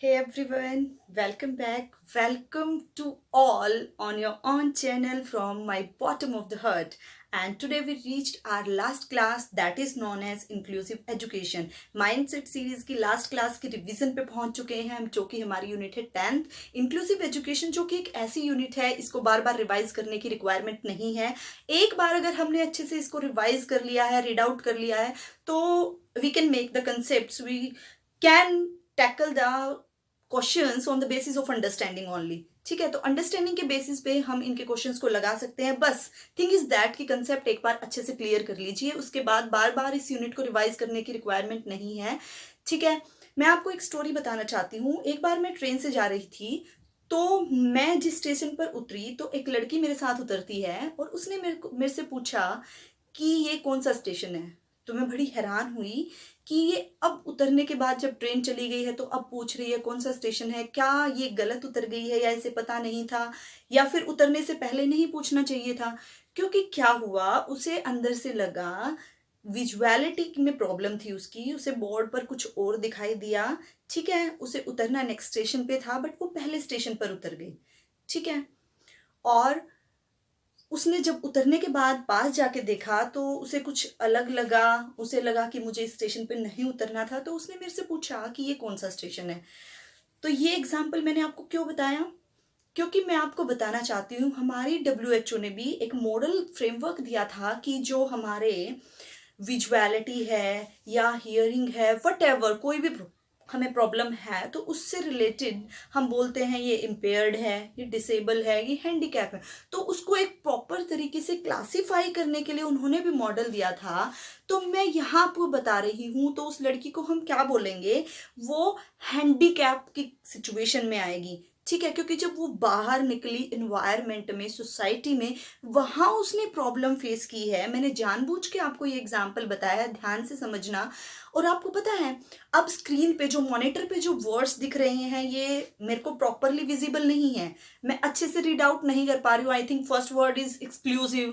Hey everyone, welcome back. Welcome to all on your own channel from my bottom of the heart. And today we reached our last class that is known as inclusive education. Mindset series की last class की revision पे पहुंच चुके हैं हम, जो कि हमारी यूनिट है 10th इंक्लूसिव एजुकेशन, जो कि एक ऐसी यूनिट है इसको बार बार रिवाइज करने की रिक्वायरमेंट नहीं है। एक बार अगर हमने अच्छे से इसको रिवाइज कर लिया है, रीड आउट कर लिया है, तो we can make the concept, we can tackle the questions on the basis of understanding only. ठीक है, तो अंडरस्टैंडिंग के बेसिस पे हम इनके क्वेश्चंस को लगा सकते हैं। बस थिंग इज दैट कि कंसेप्ट एक बार अच्छे से क्लियर कर लीजिए, उसके बाद बार बार इस यूनिट को रिवाइज करने की रिक्वायरमेंट नहीं है। ठीक है, मैं आपको एक स्टोरी बताना चाहती हूँ। एक बार मैं ट्रेन से जा रही थी, तो मैं जिस स्टेशन पर उतरी तो एक लड़की मेरे साथ उतरती है और उसने मेरे से पूछा कि ये कौन सा स्टेशन है। तो मैं बड़ी हैरान हुई कि ये अब उतरने के बाद जब ट्रेन चली गई है तो अब पूछ रही है कौन सा स्टेशन है। क्या ये गलत उतर गई है, या इसे पता नहीं था, या फिर उतरने से पहले नहीं पूछना चाहिए था? क्योंकि क्या हुआ, उसे अंदर से लगा विजुअलिटी में प्रॉब्लम थी उसकी, उसे बोर्ड पर कुछ और दिखाई दिया। ठीक है, उसे उतरना नेक्स्ट स्टेशन पे था बट वो पहले स्टेशन पर उतर गई। ठीक है, और उसने जब उतरने के बाद पास जाके देखा तो उसे कुछ अलग लगा। उसे लगा कि मुझे इस स्टेशन पे नहीं उतरना था, तो उसने मेरे से पूछा कि ये कौन सा स्टेशन है। तो ये एग्जाम्पल मैंने आपको क्यों बताया? क्योंकि मैं आपको बताना चाहती हूँ, हमारी WHO ने भी एक मॉडल फ्रेमवर्क दिया था कि जो हमारे विजुअलिटी है या हियरिंग है, वट एवर कोई भी हमें प्रॉब्लम है तो उससे रिलेटेड हम बोलते हैं ये इम्पेयर्ड है, ये डिसेबल है, ये हैंडीकैप है। तो उसको एक प्रॉपर तरीके से क्लासिफाई करने के लिए उन्होंने भी मॉडल दिया था। तो मैं यहाँ आपको बता रही हूँ, तो उस लड़की को हम क्या बोलेंगे, वो हैंडीकैप की सिचुएशन में आएगी। ठीक है, क्योंकि जब वो बाहर निकली इन्वायरमेंट में, सोसाइटी में, वहां उसने प्रॉब्लम फेस की है। मैंने जानबूझ के आपको ये एग्जांपल बताया है, ध्यान से समझना। और आपको पता है, अब स्क्रीन पे जो मॉनिटर पे जो वर्ड्स दिख रहे हैं ये मेरे को प्रॉपरली विजिबल नहीं है, मैं अच्छे से रीड आउट नहीं कर पा रही हूँ। I think first word is exclusive,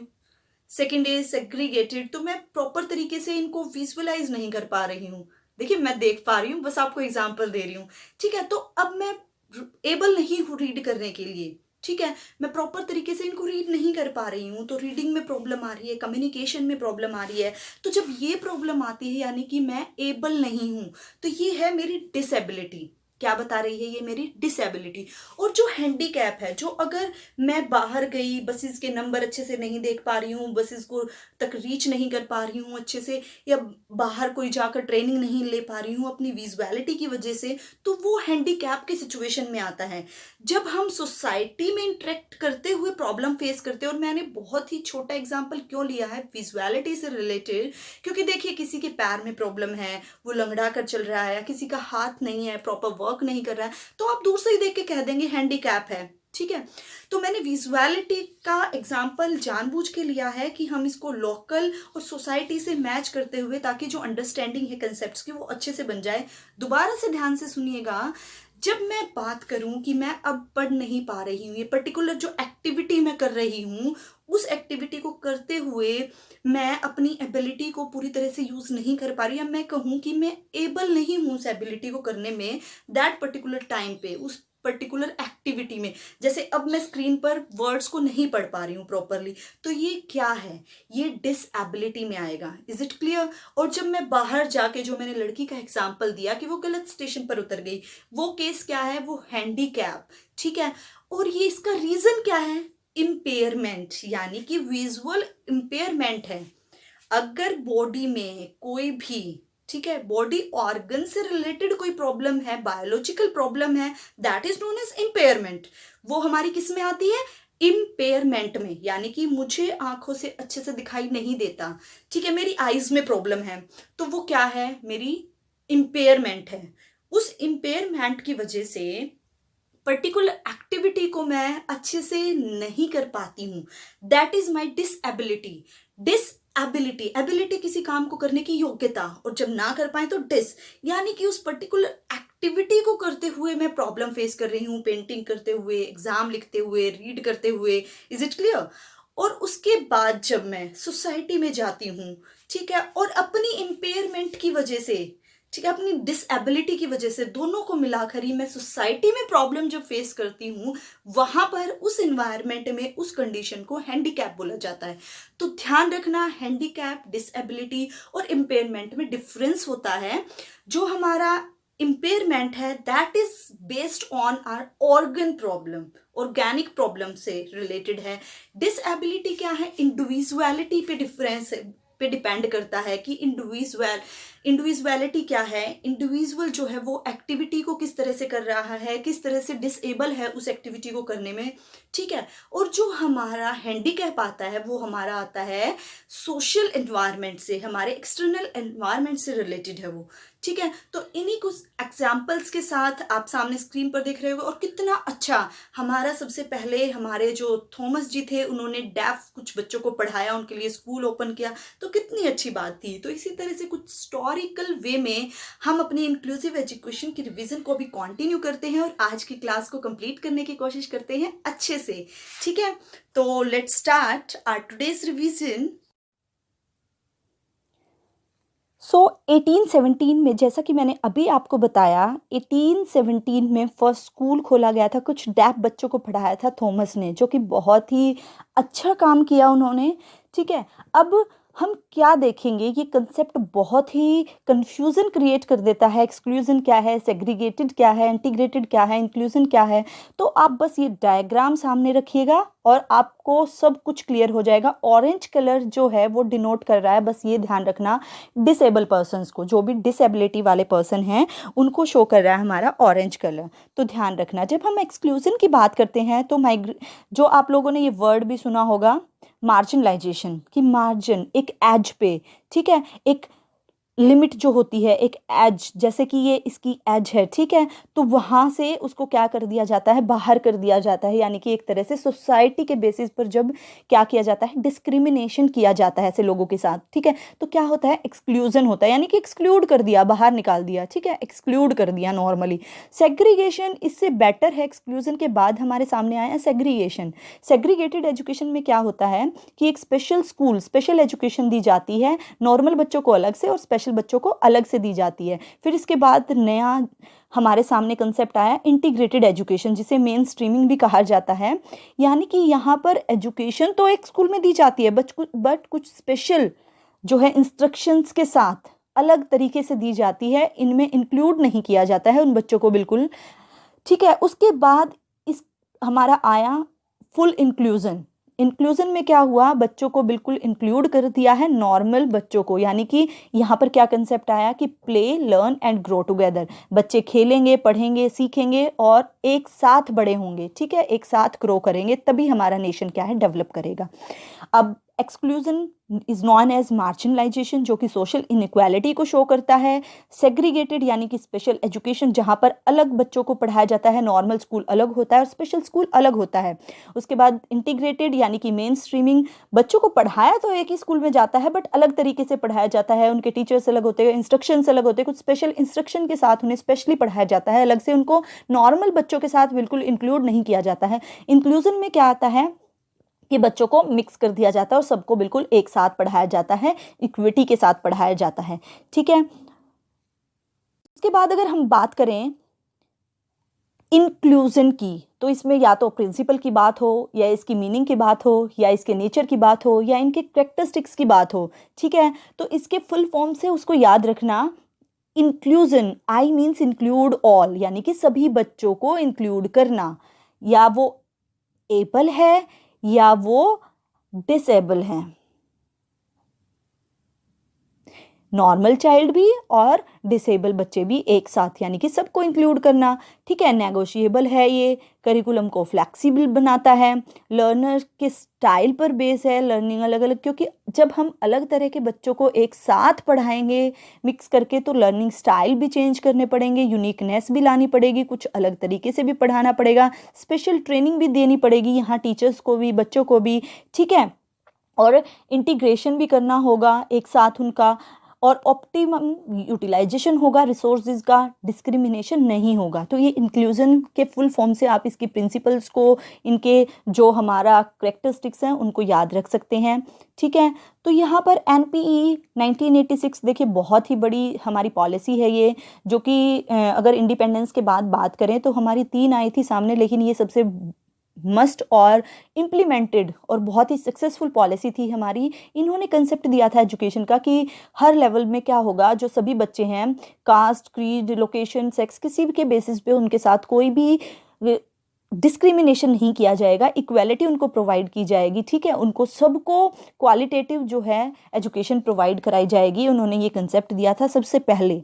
second is segregated, तो मैं प्रॉपर तरीके से इनको विजुअलाइज नहीं कर पा रही हूँ। देखिए, मैं देख पा रही हूँ, बस आपको एग्जाम्पल दे रही हूँ। ठीक है, तो अब मैं एबल नहीं हूँ रीड करने के लिए। ठीक है, मैं प्रॉपर तरीके से इनको रीड नहीं कर पा रही हूँ, तो रीडिंग में प्रॉब्लम आ रही है, कम्युनिकेशन में प्रॉब्लम आ रही है। तो जब ये प्रॉब्लम आती है यानी कि मैं एबल नहीं हूँ, तो ये है मेरी डिसेबिलिटी। क्या बता रही है ये? मेरी डिसेबिलिटी। और जो हैंडीकैप है, जो अगर मैं बाहर गई, बसेस के नंबर अच्छे से नहीं देख पा रही हूँ, बसेस को तक रीच नहीं कर पा रही हूँ अच्छे से, या बाहर कोई जाकर ट्रेनिंग नहीं ले पा रही हूँ अपनी विजुअलिटी की वजह से, तो वो हैंडीकैप की सिचुएशन में आता है। जब हम सोसाइटी में इंटरेक्ट करते हुए प्रॉब्लम फेस करते हैं, और मैंने बहुत ही छोटा एग्जाम्पल क्यों लिया है विजुअलिटी से रिलेटेड, क्योंकि देखिए किसी के पैर में प्रॉब्लम है, वो लंगड़ा कर चल रहा है, या किसी का हाथ नहीं है, प्रॉपर वर्क नहीं कर रहा है, तो आप दूर से ही देख के कह देंगे हैंडीकैप है। ठीक है, तो मैंने विजुअलिटी का एग्जाम्पल जानबूझ के लिया है कि हम इसको लोकल और सोसाइटी से मैच करते हुए, ताकि जो अंडरस्टैंडिंग है कंसेप्ट्स की वो अच्छे से बन जाए। दोबारा से ध्यान से सुनिएगा, जब मैं बात करूं कि मैं अब पढ़ नहीं पा रही हूँ, ये पर्टिकुलर जो एक्टिविटी मैं कर रही हूँ, उस एक्टिविटी को करते हुए मैं अपनी एबिलिटी को पूरी तरह से यूज नहीं कर पा रही, या मैं कहूँ कि मैं एबल नहीं हूँ उस एबिलिटी को करने में, दैट पर्टिकुलर टाइम पे, उस पर्टिकुलर एक्टिविटी में। जैसे अब मैं स्क्रीन पर वर्ड्स को नहीं पढ़ पा रही हूँ प्रॉपरली, तो ये क्या है? ये डिसएबिलिटी में आएगा। Is it clear? और जब मैं बाहर जाके, जो मैंने लड़की का एग्जाम्पल दिया कि वो गलत स्टेशन पर उतर गई, वो केस क्या है? वो हैंडीकैप। ठीक है, और ये इसका रीजन क्या है? इम्पेयरमेंट, यानी कि विजुअल इम्पेयरमेंट है। अगर बॉडी में कोई भी, ठीक है, बॉडी ऑर्गन से रिलेटेड कोई प्रॉब्लम है, बायोलॉजिकल प्रॉब्लम है, that is known as impairment. वो हमारी किस में आती है? इम्पेयरमेंट में, यानी कि मुझे आंखों से अच्छे से दिखाई नहीं देता। ठीक है, मेरी आईज में प्रॉब्लम है, तो वो क्या है? मेरी इम्पेयरमेंट है। उस इम्पेयरमेंट की वजह से पर्टिकुलर एक्टिविटी को मैं अच्छे से नहीं कर पाती हूँ, that is my disability. Disability, ability किसी काम को करने की योग्यता, और जब ना कर पाए तो डिस, यानी कि उस पर्टिकुलर एक्टिविटी को करते हुए मैं प्रॉब्लम फेस कर रही हूँ, पेंटिंग करते हुए, एग्जाम लिखते हुए, रीड करते हुए। Is it clear? और उसके बाद जब मैं सोसाइटी में जाती हूँ, ठीक है, और अपनी इम्पेयरमेंट की वजह से, ठीक है, अपनी डिसेबिलिटी की वजह से, दोनों को मिलाकर ही मैं सोसाइटी में प्रॉब्लम जब फेस करती हूँ, वहां पर उस एनवायरनमेंट में उस कंडीशन को हैंडीकैप बोला जाता है। तो ध्यान रखना, हैंडीकैप, डिसेबिलिटी और इम्पेयरमेंट में डिफरेंस होता है। जो हमारा इम्पेयरमेंट है that is based on our organ problem, organic problem से रिलेटेड है। डिसेबिलिटी क्या है, इंडिविजुअलिटी पे डिफरेंस पे डिपेंड करता है कि इंडिविजुअलिटी क्या है, इंडिविजुअल जो है वो एक्टिविटी को किस तरह से कर रहा है, किस तरह से डिसेबल है उस एक्टिविटी को करने में, ठीक है। और जो हमारा हैंडीकैप आता है वो हमारा आता है सोशल एनवायरनमेंट से, हमारे एक्सटर्नल एनवायरनमेंट से रिलेटेड है वो, ठीक है। तो इन्हीं कुछ एग्जाम्पल्स के साथ आप सामने स्क्रीन पर देख रहे हो। और कितना अच्छा, हमारा सबसे पहले हमारे जो थॉमस जी थे उन्होंने डेफ कुछ बच्चों को पढ़ाया, उनके लिए स्कूल ओपन किया, तो कितनी अच्छी बात थी। तो इसी तरह से कुछ हिस्टोरिकल वे में हम अपनी इंक्लूसिव एजुकेशन की रिवीजन को भी कंटिन्यू करते हैं और आज की क्लास को कंप्लीट करने की कोशिश करते हैं अच्छे से, ठीक है। तो let's start our today's revision. 1817 में, जैसा कि मैंने अभी आपको बताया, 1817 में फर्स्ट स्कूल खोला गया था। कुछ डेफ बच्चों को पढ़ाया था थॉमस ने, जो कि बहुत ही अच्छा काम किया उन्होंने, ठीक है। अब हम क्या देखेंगे, ये कंसेप्ट बहुत ही कंफ्यूजन क्रिएट कर देता है। एक्सक्लूजन क्या है, सेग्रीगेटेड क्या है, इंटीग्रेटेड क्या है, इंक्लूजन क्या है। तो आप बस ये डायग्राम सामने रखिएगा और आपको सब कुछ क्लियर हो जाएगा। ऑरेंज कलर जो है वो डिनोट कर रहा है, बस ये ध्यान रखना, डिसेबल पर्सनस को, जो भी डिसेबिलिटी वाले पर्सन हैं उनको शो कर रहा है हमारा ऑरेंज कलर। तो ध्यान रखना, जब हम एक्सक्लूजन की बात करते हैं तो जो आप लोगों ने ये वर्ड भी सुना होगा, मार्जिनलाइजेशन, कि मार्जिन एक एज पे, ठीक है, एक लिमिट जो होती है, एक एज, जैसे कि ये इसकी एज है, ठीक है, तो वहाँ से उसको क्या कर दिया जाता है, बाहर कर दिया जाता है। यानी कि एक तरह से सोसाइटी के बेसिस पर जब क्या किया जाता है, डिस्क्रिमिनेशन किया जाता है ऐसे लोगों के साथ, ठीक है, तो क्या होता है, एक्सक्लूजन होता है, यानी कि एक्सक्लूड कर दिया, बाहर निकाल दिया, ठीक है, एक्सक्लूड कर दिया नॉर्मली। सेग्रीगेशन इससे बेटर है, एक्सक्लूजन के बाद हमारे सामने आया सेग्रीगेशन। सेग्रीगेटेड एजुकेशन में क्या होता है कि एक स्पेशल स्कूल, स्पेशल एजुकेशन दी जाती है, नॉर्मल बच्चों को अलग से और स्पेशल बच्चों को अलग से दी जाती है। फिर इसके बाद नया हमारे सामने कंसेप्ट आया इंटीग्रेटेड एजुकेशन, जिसे मेन स्ट्रीमिंग भी कहा जाता है। यानी कि यहाँ पर एजुकेशन तो एक स्कूल में दी जाती है, बट कुछ स्पेशल जो है इंस्ट्रक्शंस के साथ अलग तरीके से दी जाती है, इनमें इंक्लूड नहीं किया जाता है उन बच्चों को बिल्कुल, ठीक है। उसके बाद इस हमारा आया फुल इंक्लूजन। इंक्लूजन में क्या हुआ, बच्चों को बिल्कुल इंक्लूड कर दिया है, नॉर्मल बच्चों को। यानी कि यहाँ पर क्या कंसेप्ट आया कि play, learn and grow together. बच्चे खेलेंगे, पढ़ेंगे, सीखेंगे और एक साथ बड़े होंगे, ठीक है, एक साथ ग्रो करेंगे, तभी हमारा नेशन क्या है, डेवलप करेगा। अब exclusion is known as marginalisation, जो कि सोशल इनइक्वालिटी को शो करता है। सेग्रीगेटेड यानी कि स्पेशल एजुकेशन, जहाँ पर अलग बच्चों को पढ़ाया जाता है, नॉर्मल स्कूल अलग होता है और स्पेशल स्कूल अलग होता है। उसके बाद इंटीग्रेटेड यानी कि मेन स्ट्रीमिंग, बच्चों को पढ़ाया तो एक ही स्कूल में जाता है बट अलग तरीके से पढ़ाया जाता है, उनके टीचर्स अलग होते हैं, इंस्ट्रक्शंस अलग होते हैं, कुछ स्पेशल इंस्ट्रक्शन के साथ उन्हें स्पेशली पढ़ाया जाता है, अलग से उनको नॉर्मल बच्चों के साथ बिल्कुल इंक्लूड नहीं किया जाता है। इंक्लूजन में क्या आता है कि बच्चों को मिक्स कर दिया जाता है और सबको बिल्कुल एक साथ पढ़ाया जाता है, इक्विटी के साथ पढ़ाया जाता है, ठीक है। उसके बाद अगर हम बात करें इंक्लूजन की, तो इसमें या तो प्रिंसिपल की बात हो, या इसकी मीनिंग की बात हो, या इसके नेचर की बात हो, या इनके कैरेक्टरिस्टिक्स की बात हो, ठीक है। तो इसके फुल फॉर्म से उसको याद रखना, inclusion, I means include all, यानी कि सभी बच्चों को इंक्लूड करना, या वो एबल है या वो डिसेबल है, नॉर्मल चाइल्ड भी और डिसेबल बच्चे भी एक साथ, यानी कि सबको इंक्लूड करना, ठीक है। नेगोशिएबल है, ये करिकुलम को फ्लेक्सिबल बनाता है, लर्नर के स्टाइल पर बेस है, लर्निंग अलग अलग, क्योंकि जब हम अलग तरह के बच्चों को एक साथ पढ़ाएंगे मिक्स करके, तो लर्निंग स्टाइल भी चेंज करने पड़ेंगे, यूनिकनेस भी लानी पड़ेगी, कुछ अलग तरीके से भी पढ़ाना पड़ेगा, स्पेशल ट्रेनिंग भी देनी पड़ेगी यहाँ टीचर्स को भी, बच्चों को भी, ठीक है। और इंटीग्रेशन भी करना होगा एक साथ उनका, और ऑप्टिमम यूटिलाइजेशन होगा रिसोर्सेज का, डिस्क्रिमिनेशन नहीं होगा। तो ये इंक्लूजन के फुल फॉर्म से आप इसकी प्रिंसिपल्स को, इनके जो हमारा करेक्टरिस्टिक्स हैं उनको याद रख सकते हैं, ठीक है। तो यहाँ पर NPE 1986 देखिए बहुत ही बड़ी हमारी पॉलिसी है ये, जो कि अगर इंडिपेंडेंस के बाद बात करें तो हमारी 3 आई थी सामने, लेकिन ये सबसे मस्ट और इम्प्लीमेंटेड और बहुत ही सक्सेसफुल पॉलिसी थी हमारी। इन्होंने कंसेप्ट दिया था एजुकेशन का कि हर लेवल में क्या होगा, जो सभी बच्चे हैं, कास्ट, क्रीड, लोकेशन, सेक्स, किसी भी के बेसिस पे उनके साथ कोई भी डिस्क्रिमिनेशन नहीं किया जाएगा, इक्वेलिटी उनको प्रोवाइड की जाएगी, ठीक है। उनको सबको क्वालिटेटिव जो है एजुकेशन प्रोवाइड कराई जाएगी। उन्होंने ये कंसेप्ट दिया था सबसे पहले।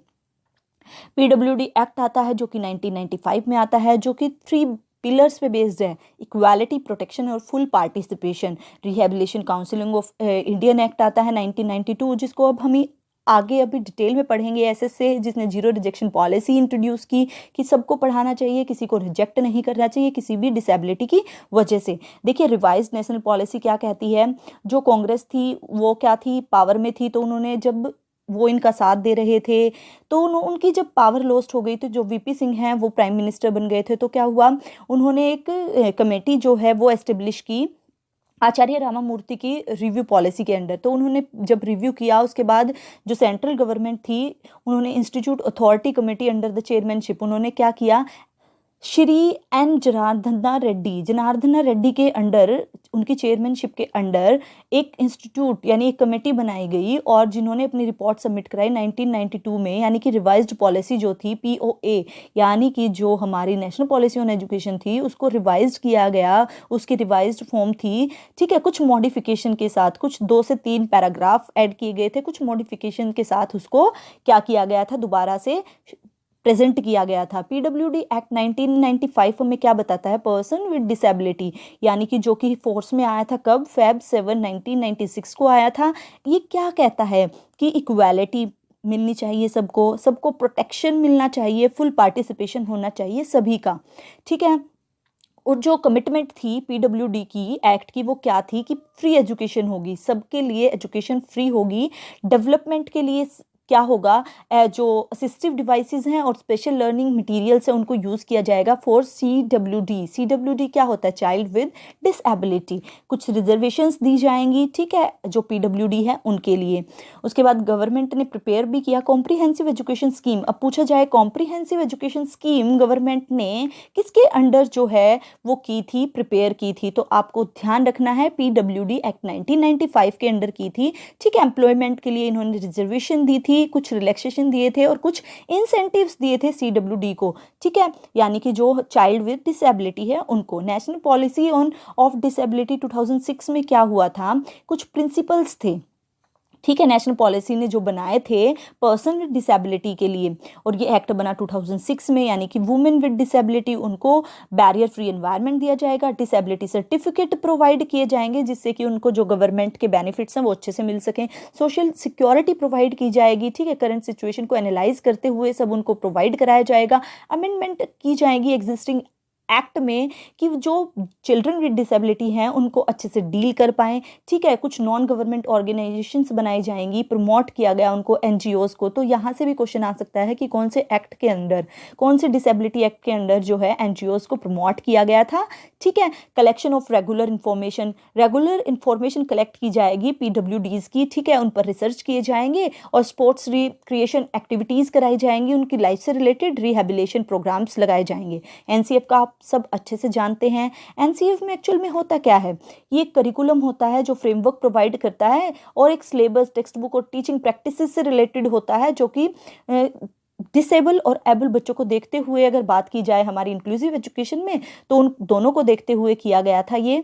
PWD एक्ट आता है जो कि 1995 में आता है, जो कि 3 पिलर्स पे बेस्ड है: इक्वालिटी, प्रोटेक्शन और full participation. Rehabilitation counselling of Indian act आता है 1992, जिसको अब हम आगे अभी डिटेल में पढ़ेंगे SS से, जिसने जीरो रिजेक्शन पॉलिसी इंट्रोड्यूस की कि सबको पढ़ाना चाहिए, किसी को रिजेक्ट नहीं करना चाहिए किसी भी डिसेबिलिटी की वजह से। देखिए रिवाइज्ड नेशनल पॉलिसी क्या कहती है, जो कांग्रेस थी वो क्या थी, पावर में थी, तो उन्होंने जब वो इनका साथ दे रहे थे तो उनकी जब पावर लॉस्ट हो गई तो जो VP सिंह हैं वो प्राइम मिनिस्टर बन गए थे, तो क्या हुआ, उन्होंने एक कमेटी जो है वो एस्टेब्लिश की आचार्य रामामूर्ति की रिव्यू पॉलिसी के अंडर। तो उन्होंने जब रिव्यू किया उसके बाद जो सेंट्रल गवर्नमेंट थी, उन्होंने institute authority committee under the chairmanship उन्होंने क्या किया, श्री N जनार्दना रेड्डी के अंडर, उनकी चेयरमैनशिप के अंडर एक इंस्टीट्यूट यानी एक कमेटी बनाई गई, और जिन्होंने अपनी रिपोर्ट सबमिट कराई 1992 में, यानी कि रिवाइज्ड पॉलिसी जो थी POA, यानी कि जो हमारी नेशनल पॉलिसी ऑन एजुकेशन थी उसको रिवाइज्ड किया गया, उसकी रिवाइज्ड फॉर्म थी, ठीक है, कुछ मॉडिफिकेशन के साथ, कुछ 2 से 3 पैराग्राफ ऐड किए गए थे, कुछ मॉडिफिकेशन के साथ उसको क्या किया गया था, दोबारा से प्रेजेंट किया गया था। PWD एक्ट 1995 में क्या बताता है, पर्सन विद डिसेबिलिटी, यानी कि जो कि फोर्स में आया था कब, Feb 7 1996 को आया था। ये क्या कहता है कि इक्वालिटी मिलनी चाहिए सबको, सबको प्रोटेक्शन मिलना चाहिए, फुल पार्टिसिपेशन होना चाहिए सभी का, ठीक है। और जो कमिटमेंट थी PWD की एक्ट की वो क्या थी कि फ्री एजुकेशन होगी, सबके लिए एजुकेशन फ्री होगी, डेवलपमेंट के लिए क्या होगा, जो असिस्टिव डिवाइसेस हैं और स्पेशल लर्निंग मटेरियल्स हैं उनको यूज़ किया जाएगा फॉर CWD क्या होता है, चाइल्ड विद डिसेबिलिटी। कुछ रिजर्वेशंस दी जाएंगी, ठीक है, जो PWD है उनके लिए। उसके बाद गवर्नमेंट ने प्रिपेयर भी किया कॉम्प्रिहेंसिव एजुकेशन स्कीम। अब पूछा जाए कॉम्प्रिहेंसिव एजुकेशन स्कीम गवर्नमेंट ने किसके अंडर जो है वो की थी, प्रिपेयर की थी, तो आपको ध्यान रखना है PWD एक्ट 1995 के अंडर की थी, ठीक है। एम्प्लॉयमेंट के लिए इन्होंने रिजर्वेशन दी थी, कुछ रिलैक्सेशन दिए थे और कुछ इंसेंटिव्स दिए थे CWD को, ठीक है, यानी कि जो चाइल्ड विद डिसेबिलिटी है उनको। National policy on off disability 2006 में क्या हुआ था, कुछ प्रिंसिपल्स थे, ठीक है, नेशनल पॉलिसी ने जो बनाए थे पर्सन विद डिसेबिलिटी के लिए, और ये एक्ट बना 2006 में, यानी कि वुमेन विद डिसेबिलिटी उनको बैरियर फ्री एनवायरनमेंट दिया जाएगा, डिसेबिलिटी सर्टिफिकेट प्रोवाइड किए जाएंगे जिससे कि उनको जो गवर्नमेंट के बेनिफिट्स हैं वो अच्छे से मिल सकें, सोशल सिक्योरिटी प्रोवाइड की जाएगी, ठीक है, करंट सिचुएशन को एनालाइज करते हुए सब उनको प्रोवाइड कराया जाएगा, अमेंडमेंट की जाएगी एग्जिस्टिंग एक्ट में कि जो चिल्ड्रन विद डिसेबिलिटी हैं उनको अच्छे से डील कर पाएँ, ठीक है। कुछ नॉन गवर्नमेंट ऑर्गेनाइजेशंस बनाई जाएंगी, प्रमोट किया गया उनको, NGOs को। तो यहाँ से भी क्वेश्चन आ सकता है कि कौन से एक्ट के अंडर, कौन से डिसेबिलिटी एक्ट के अंडर जो है NGOs को प्रमोट किया गया था, ठीक है। Collection of regular information collect की जाएगी PWDs की, ठीक है, उन पर रिसर्च किए जाएंगे और स्पोर्ट्स रिक्रिएशन एक्टिविटीज़ कराई जाएंगी, उनकी लाइफ से रिलेटेड रिहेबिलिटेशन प्रोग्राम्स लगाए जाएंगे। NCF का आप सब अच्छे से जानते हैं। NCF में एक्चुअल में होता क्या है, ये एक करिकुलम होता है जो फ्रेमवर्क प्रोवाइड करता है और एक सिलेबस, टेक्स्ट बुक और टीचिंग प्रैक्टिसेस से रिलेटेड होता है, जो कि डिसेबल और एबल बच्चों को देखते हुए, अगर बात की जाए हमारी इंक्लूसिव एजुकेशन में, तो उन दोनों को देखते हुए किया गया था ये,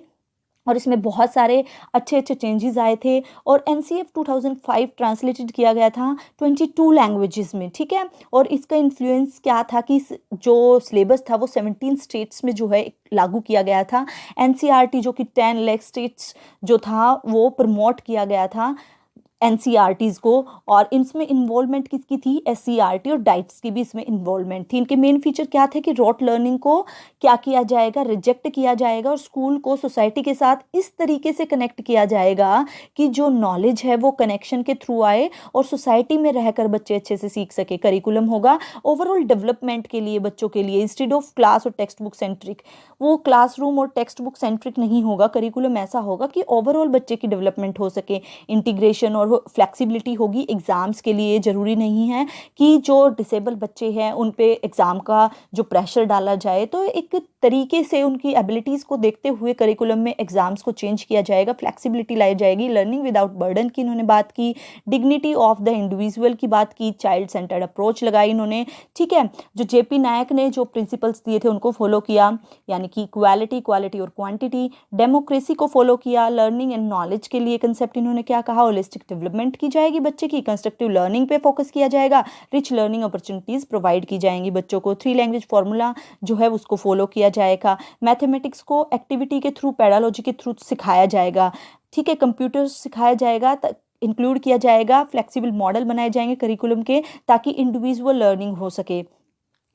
और इसमें बहुत सारे अच्छे अच्छे चेंजेस आए थे। और NCF 2005 ट्रांसलेटेड किया गया था 22 लैंग्वेजेस में, ठीक है। और इसका इन्फ्लुएंस क्या था कि जो सिलेबस था वो 17 स्टेट्स में जो है लागू किया गया था। NCERT जो कि 10 लाख स्टेट्स जो था वो प्रमोट किया गया था एनसीईआरटीज़ को, और इसमें इन्वॉल्वमेंट किसकी थी, एससीईआरटी और डाइट्स की भी इसमें इन्वॉल्वमेंट थी। इनके मेन फीचर क्या थे कि रॉट लर्निंग को क्या किया जाएगा, रिजेक्ट किया जाएगा और स्कूल को सोसाइटी के साथ इस तरीके से कनेक्ट किया जाएगा कि जो नॉलेज है वो कनेक्शन के थ्रू आए और सोसाइटी में रहकर बच्चे अच्छे से सीख सके। करिकुलम होगा ओवरऑल डेवलपमेंट के लिए, बच्चों के लिए, इंस्टेड ऑफ क्लास और टेक्स्ट बुक सेंट्रिक। वो क्लासरूम और टेक्स्ट बुक सेंट्रिक नहीं होगा, करिकुलम ऐसा होगा कि ओवरऑल बच्चे की डेवलपमेंट हो सके, इंटीग्रेशन और फ्लेक्सिबिलिटी होगी। एग्ज़ाम्स के लिए ज़रूरी नहीं है कि जो डिसेबल बच्चे हैं उन पे एग्ज़ाम का जो प्रेशर डाला जाए, तो एक तरीके से उनकी एबिलिटीज़ को देखते हुए करिकुलम में एग्ज़ाम्स को चेंज किया जाएगा, फ्लेक्सिबिलिटी लाई जाएगी। लर्निंग विदाउट बर्डन की इन्होंने बात की, डिग्निटी ऑफ द इंडिविजुअल की बात की, चाइल्ड सेंटर्ड अप्रोच लगाई इन्होंने, ठीक है। जो जेपी नायक ने जो प्रिंसिपल्स दिए थे उनको फॉलो किया, यानी कि इक्वालिटी, क्वालिटी और क्वांटिटी। डेमोक्रेसी को फॉलो किया। लर्निंग एंड नॉलेज के लिए कंसेप्ट इन्होंने क्या कहा, होलिस्टिक डेवलपमेंट की जाएगी बच्चे की, कंस्ट्रक्टिव लर्निंग पे फोकस किया जाएगा, रिच लर्निंग अपॉर्चुनिटीज़ प्रोवाइड की जाएंगी बच्चों को, 3 लैंग्वेज फार्मूला जो है उसको फॉलो किया जाएगा, मैथमेटिक्स को एक्टिविटी के थ्रू, पेडालॉजी के थ्रू सिखाया जाएगा, ठीक है। कंप्यूटर सिखाया जाएगा, इंक्लूड किया जाएगा, फ्लेक्सिबल मॉडल बनाए जाएंगे करिकुलम के ताकि इंडिविजुअल लर्निंग हो सके।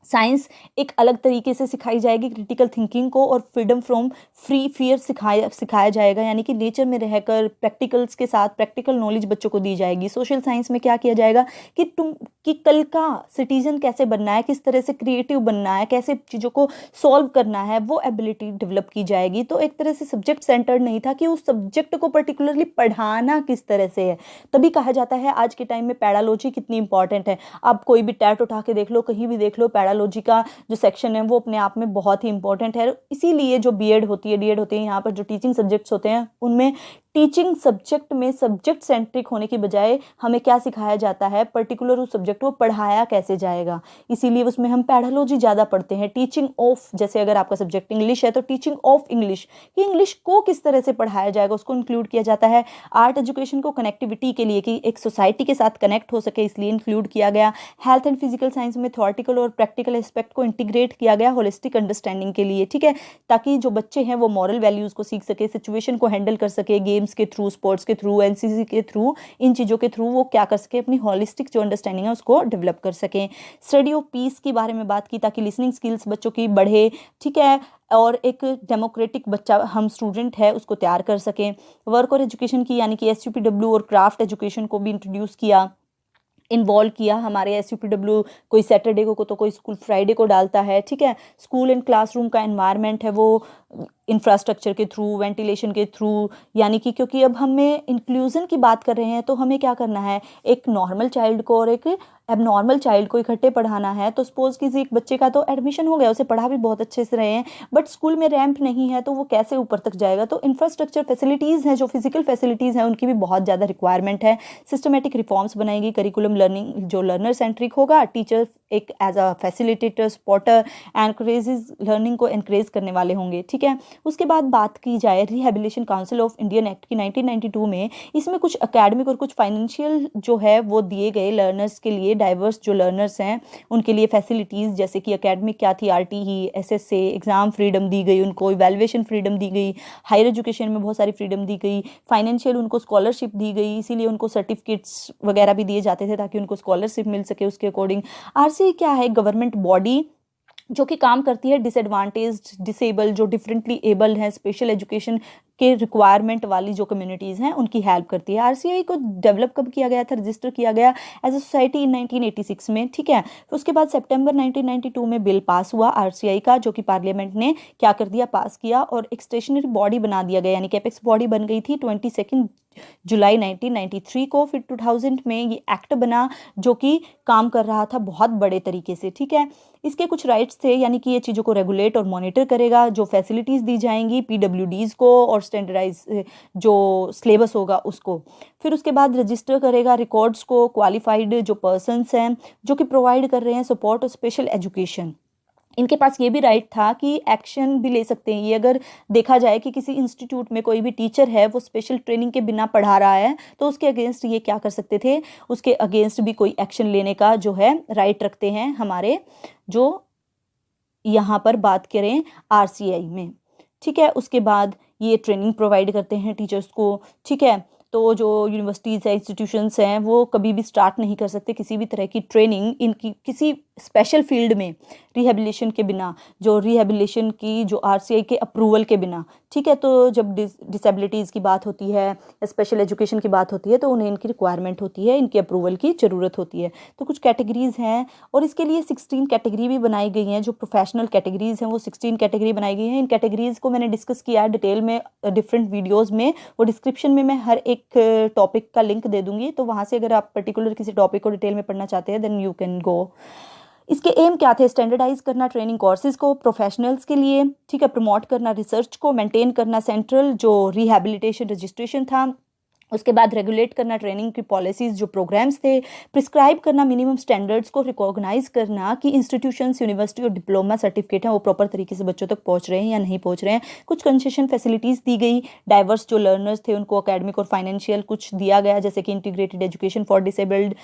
साइंस एक अलग तरीके से सिखाई जाएगी, क्रिटिकल थिंकिंग को, और फ्रीडम फ्रॉम फ्री फियर सिखाया जाएगा, यानी कि नेचर में रहकर प्रैक्टिकल्स के साथ प्रैक्टिकल नॉलेज बच्चों को दी जाएगी। सोशल साइंस में क्या किया जाएगा कि कल का सिटीजन कैसे बनना है, किस तरह से क्रिएटिव बनना है, कैसे चीज़ों को सॉल्व करना है, वो एबिलिटी डेवलप की जाएगी। तो एक तरह से सब्जेक्ट सेंटर्ड नहीं था कि उस सब्जेक्ट को पर्टिकुलरली पढ़ाना किस तरह से है। तभी कहा जाता है आज के टाइम में पैडालॉजी कितनी इंपॉर्टेंट है। आप कोई भी टैट उठा के देख लो, कहीं भी देख लो, पैडालॉजी का जो सेक्शन है वो अपने आप में बहुत ही इंपॉर्टेंट है। इसीलिए जो बीएड होती है यहाँ पर जो टीचिंग सब्जेक्ट्स होते हैं उनमें टीचिंग सब्जेक्ट में सब्जेक्ट सेंट्रिक होने की बजाय हमें क्या सिखाया जाता है, पर्टिकुलर उस सब्जेक्ट को पढ़ाया कैसे जाएगा, इसीलिए उसमें हम पैडालॉजी ज़्यादा पढ़ते हैं। टीचिंग ऑफ, जैसे अगर आपका सब्जेक्ट इंग्लिश है तो टीचिंग ऑफ इंग्लिश, कि इंग्लिश को किस तरह से पढ़ाया जाएगा उसको इंक्लूड किया जाता है। आर्ट एजुकेशन को कनेक्टिविटी के लिए, कि एक सोसाइटी के साथ कनेक्ट हो सके, इसलिए इंक्लूड किया गया। हेल्थ एंड फिजिकल साइंस में थ्योरेटिकल और प्रैक्टिकल एस्पेक्ट को इंटीग्रेट किया गया होलिस्टिक अंडरस्टैंडिंग के लिए, ठीक है, ताकि जो बच्चे हैं वो मॉरल वैल्यूज़ को सीख सके, सिचुएशन को हैंडल कर सके, गेम्स के थ्रू, स्पोर्ट्स के थ्रू, एनसीसी के थ्रू, इन चीज़ों के थ्रू वो क्या कर सके, अपनी हॉलिस्टिक जो अंडरस्टैंडिंग है उसको डेवलप कर सकें। स्टडी ऑफ पीस के बारे में बात की ताकि लिसनिंग स्किल्स बच्चों की बढ़े, ठीक है, और एक डेमोक्रेटिक बच्चा हम स्टूडेंट है उसको तैयार कर सकें। वर्क और एजुकेशन की, यानी कि एसयूपीडब्ल्यू और क्राफ्ट एजुकेशन को भी इंट्रोड्यूस किया, इन्वॉल्व किया। हमारे एसयूपीडब्ल्यू कोई सैटरडे को तो कोई स्कूल फ्राइडे को डालता है, ठीक है। स्कूल एंड क्लासरूम का एनवायरनमेंट है वो इंफ्रास्ट्रक्चर के थ्रू, वेंटिलेशन के थ्रू, यानी कि क्योंकि अब हमें इंक्लूजन की बात कर रहे हैं तो हमें क्या करना है, एक नॉर्मल चाइल्ड को और एक एबनॉर्मल चाइल्ड को इकट्ठे पढ़ाना है। तो सपोज किसी एक बच्चे का तो एडमिशन हो गया, उसे पढ़ा भी बहुत अच्छे से रहे हैं, बट स्कूल में रैंप नहीं है तो वो कैसे ऊपर तक जाएगा। तो इंफ्रास्ट्रक्चर फैसिलिटीज़ हैं, जो फिजिकल फैसिलिटीज़ हैं उनकी भी बहुत ज़्यादा रिक्वायरमेंट है। सिस्टमेटिक रिफॉर्म्स बनाएगी, करिकुलम लर्निंग जो लर्नर सेंट्रिक होगा, टीचर एक as a facilitator, supporter, encourages learning को एनकरेज करने वाले होंगे, ठीक है। उसके बाद बात की जाए rehabilitation council of Indian act की 1992 में, इसमें कुछ एकेडमिक और कुछ फाइनेंशियल जो है वो दिए गए लर्नर्स के लिए, डाइवर्स जो लर्नर्स हैं उनके लिए फैसिलिटीज़, जैसे कि एकेडमिक क्या थी, आरटीई, एसएसए, एग्ज़ाम फ्रीडम दी गई उनको, इवैल्यूएशन फ्रीडम दी गई, हायर एजुकेशन में बहुत सारी फ्रीडम दी गई, फाइनेंशियल उनको स्कॉलरशिप दी गई, इसीलिए उनको सर्टिफिकेट्स वगैरह भी दिए जाते थे ताकि उनको स्कॉलरशिप मिल सके उसके अकॉर्डिंग। आरसीई क्या है, गवर्नमेंट बॉडी जो कि काम करती है डिसएडवांटेज, डिसेबल, जो डिफरेंटली एबल हैं, स्पेशल एजुकेशन के रिक्वायरमेंट वाली जो कम्युनिटीज़ हैं उनकी हेल्प करती है। आरसीआई को डेवलप कब किया गया था, रजिस्टर किया गया एज अ सोसाइटी इन 1986 में, ठीक है। फिर उसके बाद सितंबर 1992 में बिल पास हुआ आरसीआई का, जो कि पार्लियामेंट ने क्या कर दिया, पास किया और एक स्टेशनरी बॉडी बना दिया गया, यानी कि एपेक्स बॉडी बन गई थी 22 जुलाई 1993 को। फिर 2000 में ये एक्ट बना जो कि काम कर रहा था बहुत बड़े तरीके से, ठीक है। इसके कुछ राइट्स थे, यानी कि ये चीज़ों को रेगुलेट और मॉनिटर करेगा, जो फैसिलिटीज़ दी जाएंगी पीडब्ल्यूडीज़ को और स्टैंडर्डाइज जो सिलेबस होगा उसको। फिर उसके बाद रजिस्टर करेगा रिकॉर्ड्स को, क्वालिफाइड जो पर्सन्स हैं जो कि प्रोवाइड कर रहे हैं सपोर्ट और स्पेशल एजुकेशन, इनके पास ये भी राइट था कि एक्शन भी ले सकते हैं ये, अगर देखा जाए कि किसी इंस्टीट्यूट में कोई भी टीचर है वो स्पेशल ट्रेनिंग के बिना पढ़ा रहा है तो उसके अगेंस्ट ये क्या कर सकते थे, उसके अगेंस्ट भी कोई एक्शन लेने का जो है राइट रखते हैं हमारे जो यहाँ पर बात करें आरसीआई में, ठीक है। उसके बाद ये ट्रेनिंग प्रोवाइड करते हैं टीचर्स को, ठीक है। तो जो यूनिवर्सिटीज़ हैं, इंस्टीट्यूशंस हैं, वो कभी भी स्टार्ट नहीं कर सकते किसी भी तरह की ट्रेनिंग इनकी किसी स्पेशल फील्ड में रिहेबिलिटेशन के बिना, जो रिहेबिलिटेशन की जो आरसीआई के अप्रूवल के बिना, ठीक है। तो जब डिसेबिलिटीज़ की बात होती है या स्पेशल एजुकेशन की बात होती है तो उन्हें इनकी रिक्वायरमेंट होती है, इनके अप्रूवल की ज़रूरत होती है। तो कुछ कैटेगरीज़ हैं और इसके लिए 16 कैटेगरी भी बनाई गई हैं। जो प्रोफेशनल कैटेगरीज़ हैं वो 16 कैटेगरी बनाई गई हैं। इन कैटेगरीज़ को मैंने डिस्कस किया है डिटेल में डिफरेंट वीडियोज़ में, वो डिस्क्रिप्शन में मैं हर एक टॉपिक का लिंक दे दूँगी, तो वहाँ से अगर आप पर्टिकुलर किसी टॉपिक को डिटेल में पढ़ना चाहते हैं देन यू कैन गो। इसके एम क्या थे? स्टैंडर्डाइज करना ट्रेनिंग कोर्सेज को प्रोफेशनल्स के लिए, ठीक है, प्रमोट करना रिसर्च को, मेंटेन करना सेंट्रल जो रिहैबिलिटेशन रजिस्ट्रेशन था, उसके बाद रेगुलेट करना ट्रेनिंग की पॉलिसीज़ जो प्रोग्राम्स थे, प्रिस्क्राइब करना मिनिमम स्टैंडर्ड्स को, रिकॉग्नाइज करना कि इंस्टीट्यूशंस, यूनिवर्सिटी और डिप्लोमा सर्टिफिकेट हैं वो प्रॉपर तरीके से बच्चों तक पहुंच रहे हैं या नहीं पहुंच रहे हैं। कुछ कंसेशन फैसिलिटीज़ दी गई, डाइवर्स जो लर्नर्स थे उनको एकेडमिक और फाइनेंशियल कुछ दिया गया, जैसे कि integrated education for disabled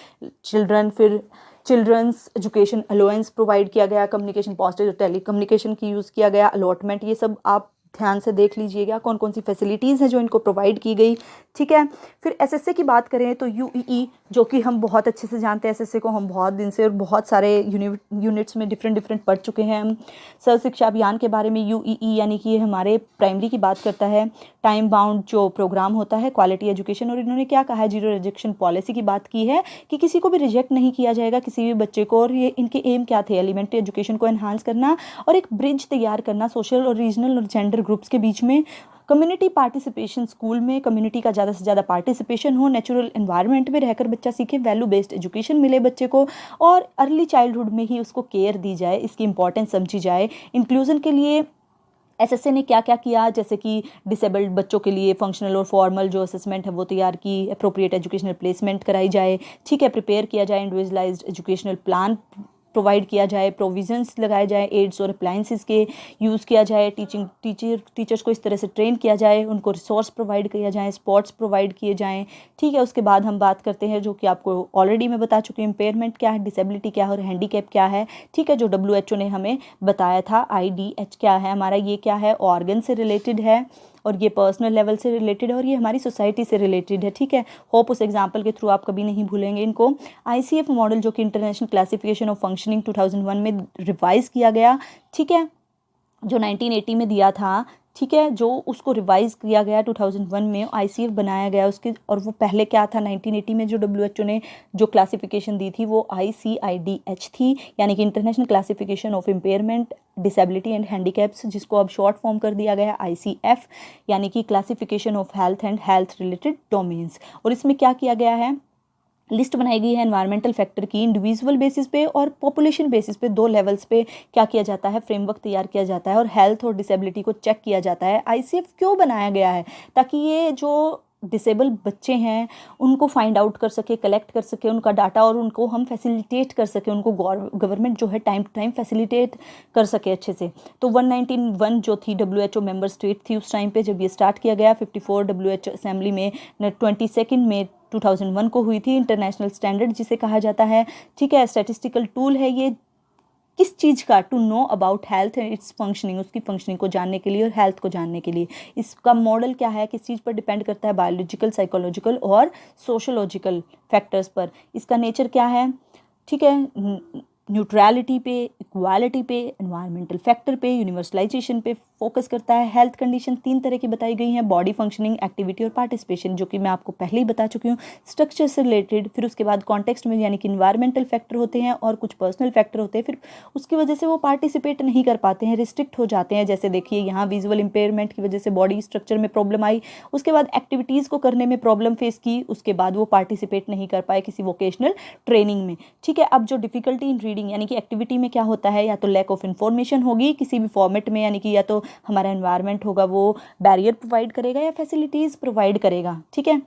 children, फिर चिल्ड्रंस एजुकेशन अलाउंस प्रोवाइड किया गया, कम्युनिकेशन पॉस्टेज और टेली कम्युनिकेशन की यूज़ किया गया, अलॉटमेंट, ये सब आप ध्यान से देख लीजिएगा कौन कौन सी फैसिलिटीज़ हैं जो इनको प्रोवाइड की गई, ठीक है। फिर एसएसए की बात करें तो यूईई जो कि हम बहुत अच्छे से जानते हैं, एसएसए को हम बहुत दिन से और बहुत सारे यूनिट्स में डिफरेंट पढ़ चुके हैं हम। सर्व शिक्षा अभियान के बारे में यूईई यानी कि ये हमारे प्राइमरी की बात करता है, टाइम बाउंड जो प्रोग्राम होता है, क्वालिटी एजुकेशन, और इन्होंने क्या कहा है, जीरो रिजेक्शन पॉलिसी की बात की है कि किसी को भी रिजेक्ट नहीं किया जाएगा, किसी भी बच्चे को। और ये इनके एम क्या थे? एलिमेंट्री एजुकेशन को एनहांस करना और एक ब्रिज तैयार करना सोशल और रीजनल और जेंडर ग्रुप्स के बीच में, कम्युनिटी पार्टिसिपेशन, स्कूल में कम्युनिटी का ज़्यादा से ज़्यादा पार्टिसिपेशन हो, नेचुरल एनवायरनमेंट में रहकर बच्चा सीखे, वैल्यू बेस्ड एजुकेशन मिले बच्चे को, और अर्ली चाइल्डहुड में ही उसको केयर दी जाए, इसकी इंपॉर्टेंस समझी जाए। इंक्लूजन के लिए एसएसए ने क्या क्या किया, जैसे कि डिसेबल्ड बच्चों के लिए फंक्शनल और फॉर्मल जो असेसमेंट है वो तैयार की, अप्रोप्रिएट एजुकेशनल प्लेसमेंट कराई जाए, ठीक है, प्रिपेयर किया जाए, इंडिविजुअलाइज्ड एजुकेशनल प्लान प्रोवाइड किया जाए, प्रोविजंस लगाए जाए, एड्स और अप्लाइंसेस के यूज़ किया जाए, टीचर्स को इस तरह से ट्रेन किया जाए, उनको रिसोर्स प्रोवाइड किया जाए, स्पॉट्स प्रोवाइड किए जाएँ, ठीक है। उसके बाद हम बात करते हैं जो कि आपको ऑलरेडी मैं बता चुकी हूँ, इम्पेयरमेंट क्या है, डिसेबिलिटी क्या है और हैंडीकैप क्या है, ठीक है, जो WHO ने हमें बताया था। IDH क्या है हमारा, ये क्या है, ऑर्गन से रिलेटेड है और ये पर्सनल लेवल से रिलेटेड है और ये हमारी सोसाइटी से रिलेटेड है, ठीक है। होप उस एग्जाम्पल के थ्रू आप कभी नहीं भूलेंगे इनको। ICF मॉडल जो कि इंटरनेशनल क्लासिफिकेशन ऑफ फंक्शनिंग 2001 में रिवाइज किया गया, ठीक है, जो 1980 में दिया था, ठीक है, जो उसको रिवाइज किया गया 2001 में, ICF बनाया गया उसके, और वो पहले क्या था 1980 में जो WHO ने जो क्लासिफिकेशन दी थी वो ICIDH थी, यानी कि international classification of impairment, disability and handicaps, जिसको अब शॉर्ट फॉर्म कर दिया गया है ICF, यानी कि classification of health and health related domains. और इसमें क्या किया गया है, लिस्ट बनाई गई है एनवायरमेंटल फैक्टर की, इंडिविजुअल बेसिस पे और पॉपुलेशन बेसिस पे, दो लेवल्स पे क्या किया जाता है, फ्रेमवर्क तैयार किया जाता है और हेल्थ और डिसेबिलिटी को चेक किया जाता है। ICF क्यों बनाया गया है? ताकि ये जो डिसेबल बच्चे हैं उनको फाइंड आउट कर सके, कलेक्ट कर सके उनका डाटा, और उनको हम फैसिलिटेट कर सके, उनको गवर्नमेंट जो है टाइम टू टाइम फैसिलिटेट कर सके अच्छे से। तो 191 जो थी WHO मेंबर स्टेट थी उस टाइम पे जब ये स्टार्ट किया गया, 54 WHO असेंबली में 22 मई 2001 को हुई थी। इंटरनेशनल स्टैंडर्ड जिसे कहा जाता है, ठीक है, स्टैटिस्टिकल टूल है ये किस चीज़ का, to know about health and its functioning, उसकी फंक्शनिंग को जानने के लिए और हेल्थ को जानने के लिए। इसका मॉडल क्या है, किस चीज़ पर डिपेंड करता है, बायोलॉजिकल, साइकोलॉजिकल और सोशोलॉजिकल फैक्टर्स पर। इसका नेचर क्या है, ठीक है, न्यूट्रलिटी पे, इक्वालिटी पे, एनवायरमेंटल फैक्टर पे, यूनिवर्सलाइजेशन पे फोकस करता है। हेल्थ कंडीशन 3 तरह की बताई गई हैं, बॉडी फंक्शनिंग, एक्टिविटी और पार्टिसिपेशन, जो कि मैं आपको पहले ही बता चुकी हूँ, स्ट्रक्चर से रिलेटेड। फिर उसके बाद कॉन्टेक्स्ट में यानी कि इन्वायरमेंटल फैक्टर होते हैं और कुछ पर्सनल फैक्टर होते हैं, फिर उसकी वजह से वो पार्टिसिपेट नहीं कर पाते हैं, रिस्ट्रिक्ट हो जाते हैं। जैसे देखिए यहाँ विजुअल इम्पेयरमेंट की वजह से बॉडी स्ट्रक्चर में प्रॉब्लम आई, उसके बाद एक्टिविटीज़ को करने में प्रॉब्लम फेस की, उसके बाद वो पार्टिसिपेट नहीं कर पाए किसी वोकेशनल ट्रेनिंग में, ठीक है। अब जो डिफिकल्टी इन रीडिंग यानी कि एक्टिविटी में क्या होता है, या तो लैक ऑफ इन्फॉर्मेशन होगी किसी भी फॉर्मेट में, यानी कि या तो हमारा एनवायरनमेंट होगा वो बैरियर प्रोवाइड करेगा या फैसिलिटीज़ प्रोवाइड करेगा, ठीक है।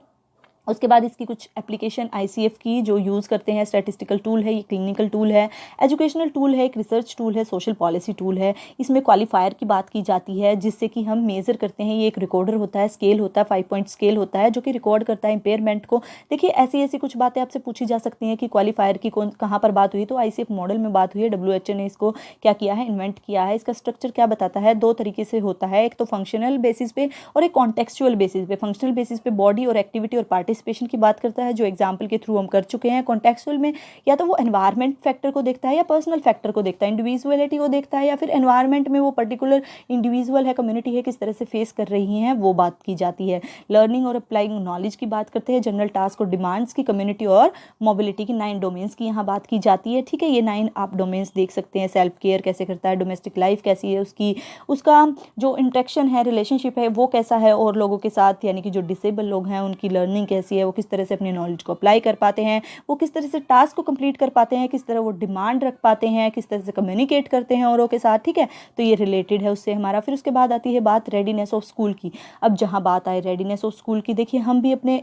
उसके बाद इसकी कुछ एप्लीकेशन आईसीएफ की जो यूज़ करते हैं, स्टैटिस्टिकल टूल है, ये क्लिनिकल टूल है, एजुकेशनल टूल है, एक रिसर्च टूल है, सोशल पॉलिसी टूल है। इसमें क्वालिफायर की बात की जाती है जिससे कि हम मेज़र करते हैं। ये एक रिकॉर्डर होता है, स्केल होता है, 5 पॉइंट स्केल होता है जो कि रिकॉर्ड करता है इम्पेयरमेंट को। देखिए ऐसी ऐसी कुछ बातें आपसे पूछी जा सकती हैं कि क्वालिफायर की कहाँ पर बात हुई, तो आईसीएफ मॉडल में बात हुई है। WHO ने इसको क्या किया है, इन्वेंट किया है। इसका स्ट्रक्चर क्या बताता है, 2 तरीके से होता है, एक तो फंक्शनल बेसिस पे और एक कॉन्टेक्चुअल बेसिस पे। फंक्शनल बेसिस पे बॉडी और एक्टिविटी और पार्टिसिपेशन की बात करता है, जो एग्जाम्पल के थ्रू हम कर चुके हैं। कॉन्टेक्चुअल में या तो वो एनवायरनमेंट फैक्टर को देखता है या पर्सनल फैक्टर को देखता है, इंडिविजुअलिटी को देखता है, या फिर एनवायरनमेंट में वो पर्टिकुलर इंडिविजुअल है, कम्युनिटी है, किस तरह से फेस कर रही हैं वो बात की जाती है। लर्निंग और अप्लाइंग नॉलेज की बात करते हैं, जनरल टास्क और डिमांड्स की, कम्युनिटी और मोबिलिटी की, 9 डोमेन्स की यहाँ बात की जाती है। ठीक है, ये 9 आप डोमेन्स देख सकते हैं। सेल्फ केयर कैसे करता है, डोमेस्टिक लाइफ कैसी है उसकी, उसका जो इंटरेक्शन है, रिलेशनशिप है वो कैसा है और लोगों के साथ, यानी कि जो डिसेबल लोग हैं उनकी लर्निंग कैसी है, वो किस तरह से अपनी नॉलेज को अप्लाई कर पाते हैं, वो किस तरह से टास्क को कंप्लीट कर पाते हैं, किस तरह वो डिमांड रख पाते हैं, किस तरह से कम्युनिकेट करते हैं औरों के साथ। ठीक है, तो ये रिलेटेड है उससे हमारा। फिर उसके बाद आती है बात रेडीनेस ऑफ स्कूल की। अब जहाँ बात आए रेडीनेस ऑफ स्कूल की, देखिए हम भी अपने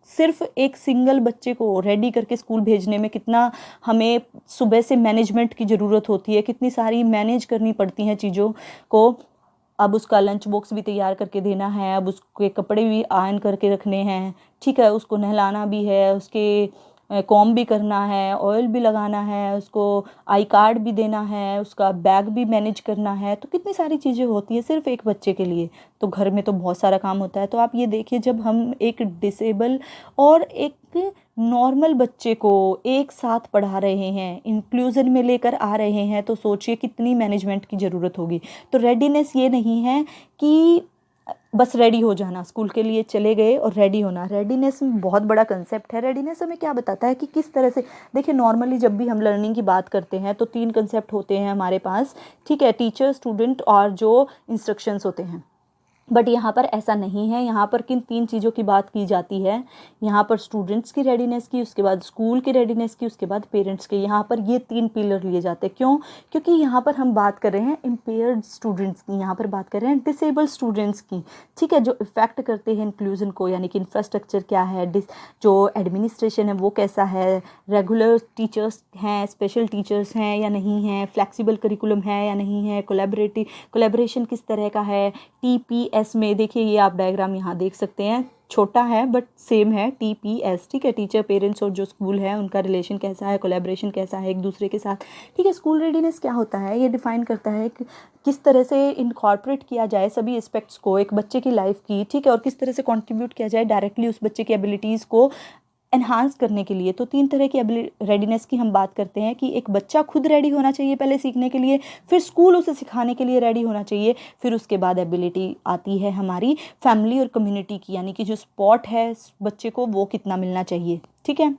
सिर्फ एक सिंगल बच्चे को रेडी करके स्कूल भेजने में कितना हमें सुबह से मैनेजमेंट की ज़रूरत होती है, कितनी सारी मैनेज करनी पड़ती हैं चीज़ों को। अब उसका लंच बॉक्स भी तैयार करके देना है, अब उसके कपड़े भी आयरन करके रखने हैं, ठीक है, उसको नहलाना भी है, उसके कॉम भी करना है, ऑयल भी लगाना है, उसको आई कार्ड भी देना है, उसका बैग भी मैनेज करना है। तो कितनी सारी चीज़ें होती है सिर्फ एक बच्चे के लिए, तो घर में तो बहुत सारा काम होता है। तो आप ये देखिए, जब हम एक डिसेबल और एक नॉर्मल बच्चे को एक साथ पढ़ा रहे हैं, इंक्लूजन में लेकर आ रहे हैं, तो सोचिए कितनी मैनेजमेंट की ज़रूरत होगी। तो रेडीनेस ये नहीं है कि बस रेडी हो जाना, स्कूल के लिए चले गए और रेडी होना। रेडीनेस में बहुत बड़ा कंसेप्ट है। रेडीनेस हमें क्या बताता है कि किस तरह से, देखिए नॉर्मली जब भी हम लर्निंग की बात करते हैं तो 3 कंसेप्ट होते हैं हमारे पास, ठीक है, टीचर, स्टूडेंट और जो इंस्ट्रक्शंस होते हैं। बट यहाँ पर ऐसा नहीं है। यहाँ पर किन 3 चीज़ों की बात की जाती है, यहाँ पर स्टूडेंट्स की रेडीनेस की, उसके बाद स्कूल की रेडीनेस की, उसके बाद पेरेंट्स की। यहाँ पर ये 3 पिलर लिए जाते हैं। क्यों? क्योंकि यहाँ पर हम बात कर रहे हैं इम्पेयर्ड स्टूडेंट्स की, यहाँ पर बात कर रहे हैं डिसेबल स्टूडेंट्स की, ठीक है, जो इफेक्ट करते हैं इंक्लूजन को, यानी कि इंफ्रास्ट्रक्चर क्या है, जो एडमिनिस्ट्रेशन है वो कैसा है, रेगुलर टीचर्स हैं, स्पेशल टीचर्स हैं या नहीं हैं, फ्लेक्सिबल करिकुलम है या नहीं है, कोलैबोरेशन किस तरह का है। TPS में देखिए, ये आप डायग्राम यहाँ देख सकते हैं, छोटा है बट सेम है, TPS, ठीक है, टीचर, पेरेंट्स और जो स्कूल है उनका रिलेशन कैसा है, कोलैबोरेशन कैसा है एक दूसरे के साथ। ठीक है, स्कूल रेडीनेस क्या होता है, ये डिफाइन करता है कि किस तरह से इनकॉर्पोरेट किया जाए सभी एस्पेक्ट्स को एक बच्चे की लाइफ की, ठीक है, और किस तरह से कंट्रीब्यूट किया जाए डायरेक्टली उस बच्चे की एबिलिटीज़ को एनहांस करने के लिए। तो 3 तरह की रेडीनेस की हम बात करते हैं कि एक बच्चा खुद रेडी होना चाहिए पहले सीखने के लिए, फिर स्कूल उसे सिखाने के लिए रेडी होना चाहिए, फिर उसके बाद एबिलिटी आती है हमारी फैमिली और कम्युनिटी की, यानी कि जो सपोर्ट है बच्चे को वो कितना मिलना चाहिए। ठीक है,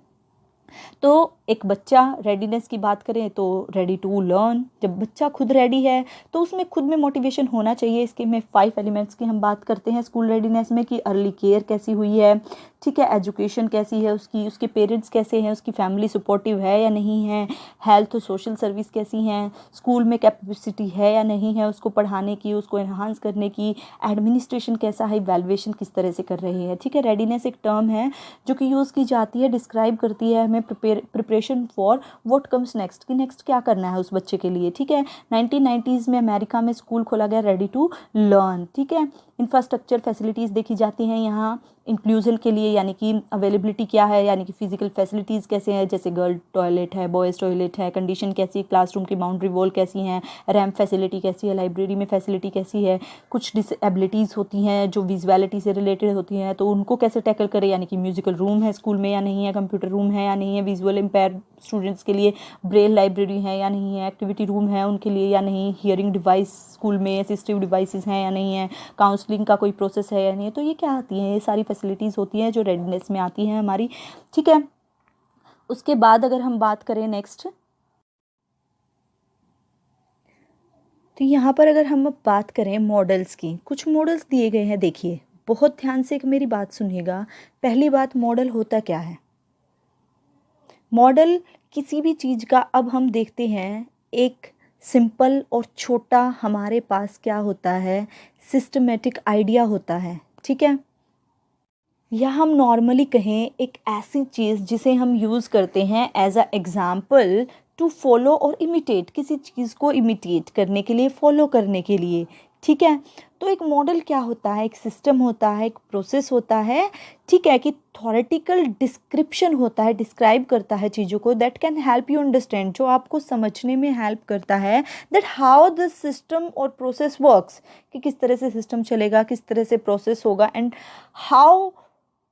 तो एक बच्चा रेडीनेस की बात करें तो रेडी टू लर्न, जब बच्चा खुद रेडी है तो उसमें खुद में मोटिवेशन होना चाहिए। इसके में 5 एलिमेंट्स की हम बात करते हैं स्कूल रेडीनेस में, कि अर्ली केयर कैसी हुई है, ठीक है, एजुकेशन कैसी है उसकी, उसके पेरेंट्स कैसे हैं, उसकी फैमिली सपोर्टिव है या नहीं है, हेल्थ और सोशल सर्विस कैसी हैं, स्कूल में कैपेसिटी है या नहीं है उसको पढ़ाने की, उसको एनहांस करने की, एडमिनिस्ट्रेशन कैसा है, वैल्यूएशन किस तरह से कर रहे हैं। ठीक है, रेडीनेस एक टर्म है जो कि यूज़ की जाती है, डिस्क्राइब करती है हमें preparation for what comes next, कि नेक्स्ट क्या करना है उस बच्चे के लिए। ठीक है, 1990s में अमेरिका में स्कूल खोला गया रेडी टू लर्न। ठीक है, इंफ्रास्ट्रक्चर फैसिलिटीज़ देखी जाती हैं यहाँ इंक्लूजन के लिए, यानी कि अवेलेबिलिटी क्या है, यानी कि फिजिकल फैसिलिटीज़ कैसे हैं, जैसे गर्ल टॉयलेट है, बॉयज़ टॉयलेट है, कंडीशन कैसी है, क्लासरूम की बाउंड्री वॉल कैसी हैं, रैम्प फैसिलिटी कैसी है, लाइब्रेरी में फैसिलिटी कैसी है, कुछ डिसेबिलिटीज़ होती हैं जो विजुअलिटी से रिलेटेड होती हैं तो उनको कैसे टैकल करें, यानी कि म्यूजिकल रूम है स्कूल में या नहीं है, कंप्यूटर रूम है या नहीं है, विजुअल इम्पेयर स्टूडेंट्स के लिए ब्रेल लाइब्रेरी है या नहीं है, एक्टिविटी रूम है उनके लिए या नहीं, हियरिंग डिवाइस स्कूल में असिस्टिव डिवाइसेस हैं या नहीं है, काउंसलिंग का कोई प्रोसेस है या नहीं है। तो ये क्या आती हैं, ये सारी फैसिलिटीज़ होती हैं जो रेडीनेस में आती हैं हमारी। ठीक है, उसके बाद अगर हम बात करें नेक्स्ट, तो यहाँ पर अगर हम अब बात करें मॉडल्स की, कुछ मॉडल्स दिए गए हैं, देखिए बहुत ध्यान से मेरी बात सुनिएगा। पहली बात, मॉडल होता क्या है। मॉडल किसी भी चीज़ का, अब हम देखते हैं एक सिंपल और छोटा हमारे पास क्या होता है, सिस्टमेटिक आइडिया होता है। ठीक है, या हम नॉर्मली कहें एक ऐसी चीज़ जिसे हम यूज़ करते हैं as a example to follow और इमिटेट, किसी चीज़ को इमिटेट करने के लिए, फॉलो करने के लिए, ठीक है। तो एक मॉडल क्या होता है, एक सिस्टम होता है, एक प्रोसेस होता है, ठीक है, कि थॉरेटिकल डिस्क्रिप्शन होता है, डिस्क्राइब करता है चीज़ों को, that can help you understand, जो आपको समझने में हेल्प करता है, दैट हाउ दिस सिस्टम और प्रोसेस वर्क्स, कि किस तरह से सिस्टम चलेगा, किस तरह से प्रोसेस होगा, and how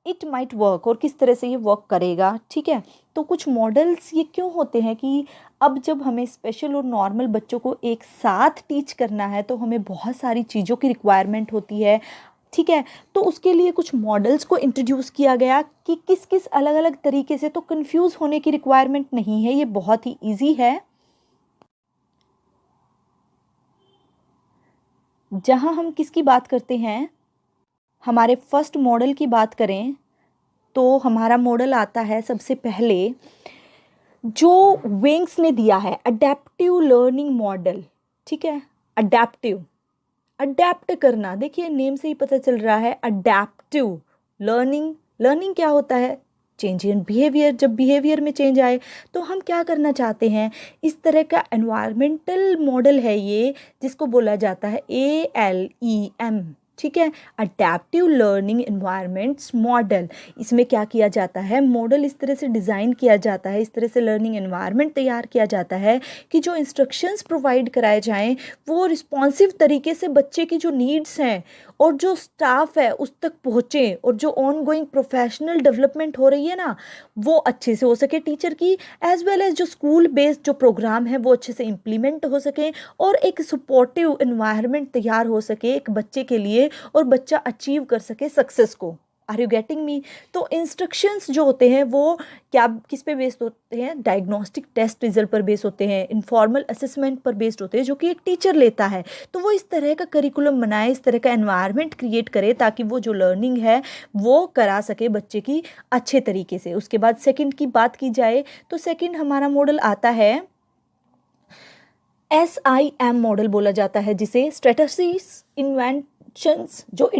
it might work, और किस तरह से ये वर्क करेगा, ठीक है। तो कुछ मॉडल्स ये क्यों होते हैं कि अब जब हमें स्पेशल और नॉर्मल बच्चों को एक साथ टीच करना है तो हमें बहुत सारी चीज़ों की रिक्वायरमेंट होती है, ठीक है। तो उसके लिए कुछ मॉडल्स को इंट्रोड्यूस किया गया कि किस किस अलग अलग तरीके से, तो कंफ्यूज होने की रिक्वायरमेंट नहीं है, ये बहुत ही ईजी है। जहाँ हम किसकी बात करते हैं, हमारे फर्स्ट मॉडल की बात करें तो हमारा मॉडल आता है सबसे पहले जो विंग्स ने दिया है, अडेप्टिव लर्निंग मॉडल, ठीक है। अडेप्टिव, अडेप्ट करना, देखिए नेम से ही पता चल रहा है, अडेप्टिव लर्निंग। लर्निंग क्या होता है, चेंज इन बिहेवियर। जब बिहेवियर में चेंज आए तो हम क्या करना चाहते हैं, इस तरह का एनवायरमेंटल मॉडल है ये, जिसको बोला जाता है ALEM, ठीक है, अडेप्टिव लर्निंग एनवायरनमेंट्स मॉडल। इसमें क्या किया जाता है, मॉडल इस तरह से डिज़ाइन किया जाता है, इस तरह से लर्निंग एनवायरनमेंट तैयार किया जाता है कि जो इंस्ट्रक्शंस प्रोवाइड कराए जाएं वो रिस्पॉन्सिव तरीके से बच्चे की जो नीड्स हैं और जो स्टाफ है उस तक पहुँचे, और जो ऑन गोइंग प्रोफेशनल डेवलपमेंट हो रही है ना वो अच्छे से हो सके टीचर की, एज वेल एज जो स्कूल बेस्ड जो प्रोग्राम है वो अच्छे से इम्प्लीमेंट हो सके, और एक सपोर्टिव एनवायरनमेंट तैयार हो सके एक बच्चे के लिए, और बच्चा अचीव कर सके सक्सेस को। Are you getting me? तो इंस्ट्रक्शंस जो होते हैं वो क्या, किस पे बेस्ड होते हैं, डायग्नोस्टिक टेस्ट रिजल्ट पर बेस्ड होते हैं, इनफॉर्मल असेसमेंट पर बेस्ड होते हैं, जो कि एक टीचर लेता है। तो वो इस तरह का करिकुलम बनाए, इस तरह का एनवायरनमेंट क्रिएट करे ताकि वो जो लर्निंग है वो करा सके बच्चे की अच्छे तरीके से। उसके बाद सेकंड की बात की जाए तो सेकंड हमारा मॉडल आता है SIM मॉडल बोला जाता है, जिसे स्ट्रेटजीज इन्वेंशंस, जो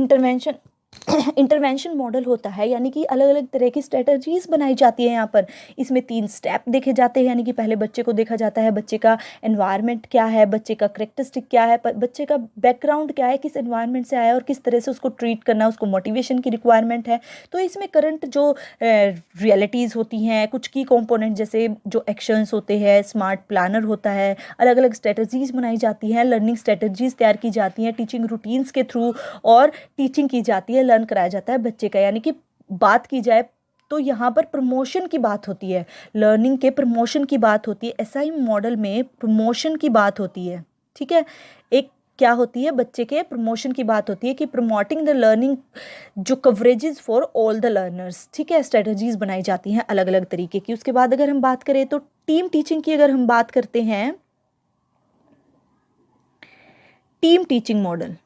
इंटरवेंशन मॉडल होता है, यानी कि अलग अलग तरह की स्ट्रेटजीज बनाई जाती है यहाँ पर। इसमें 3 स्टेप देखे जाते हैं, यानी कि पहले बच्चे को देखा जाता है, बच्चे का एनवायरनमेंट क्या है, बच्चे का करेक्टरिस्टिक क्या है, बच्चे का बैकग्राउंड क्या है, किस एनवायरनमेंट से आया और किस तरह से उसको ट्रीट करना, उसको मोटिवेशन की रिक्वायरमेंट है। तो इसमें करंट जो रियलिटीज़ होती हैं, कुछ की कंपोनेंट जैसे जो एक्शंस होते हैं, स्मार्ट प्लानर होता है, अलग अलग स्ट्रेटजीज बनाई जाती हैं, लर्निंग स्ट्रेटजीज तैयार की जाती हैं टीचिंग रूटीन्स के थ्रू, और टीचिंग की जाती है, लर्न कराया जाता है बच्चे का। यानी कि बात की जाए तो यहाँ पर प्रमोशन की बात होती है, लर्निंग के प्रमोशन की बात होती है, SIM मॉडल में प्रमोशन की बात होती है, ठीक है। एक क्या होती है, बच्चे के प्रमोशन की बात होती है कि प्रमोटिंग द लर्निंग, जो coverages for all the learners, ठीक है। स्ट्रेटजीज बनाई जाती हैं अलग अलग तरीके की। उसके बाद अगर हम बात करें तो टीम टीचिंग की, अगर हम बात करते हैं टीम टीचिंग मॉडल,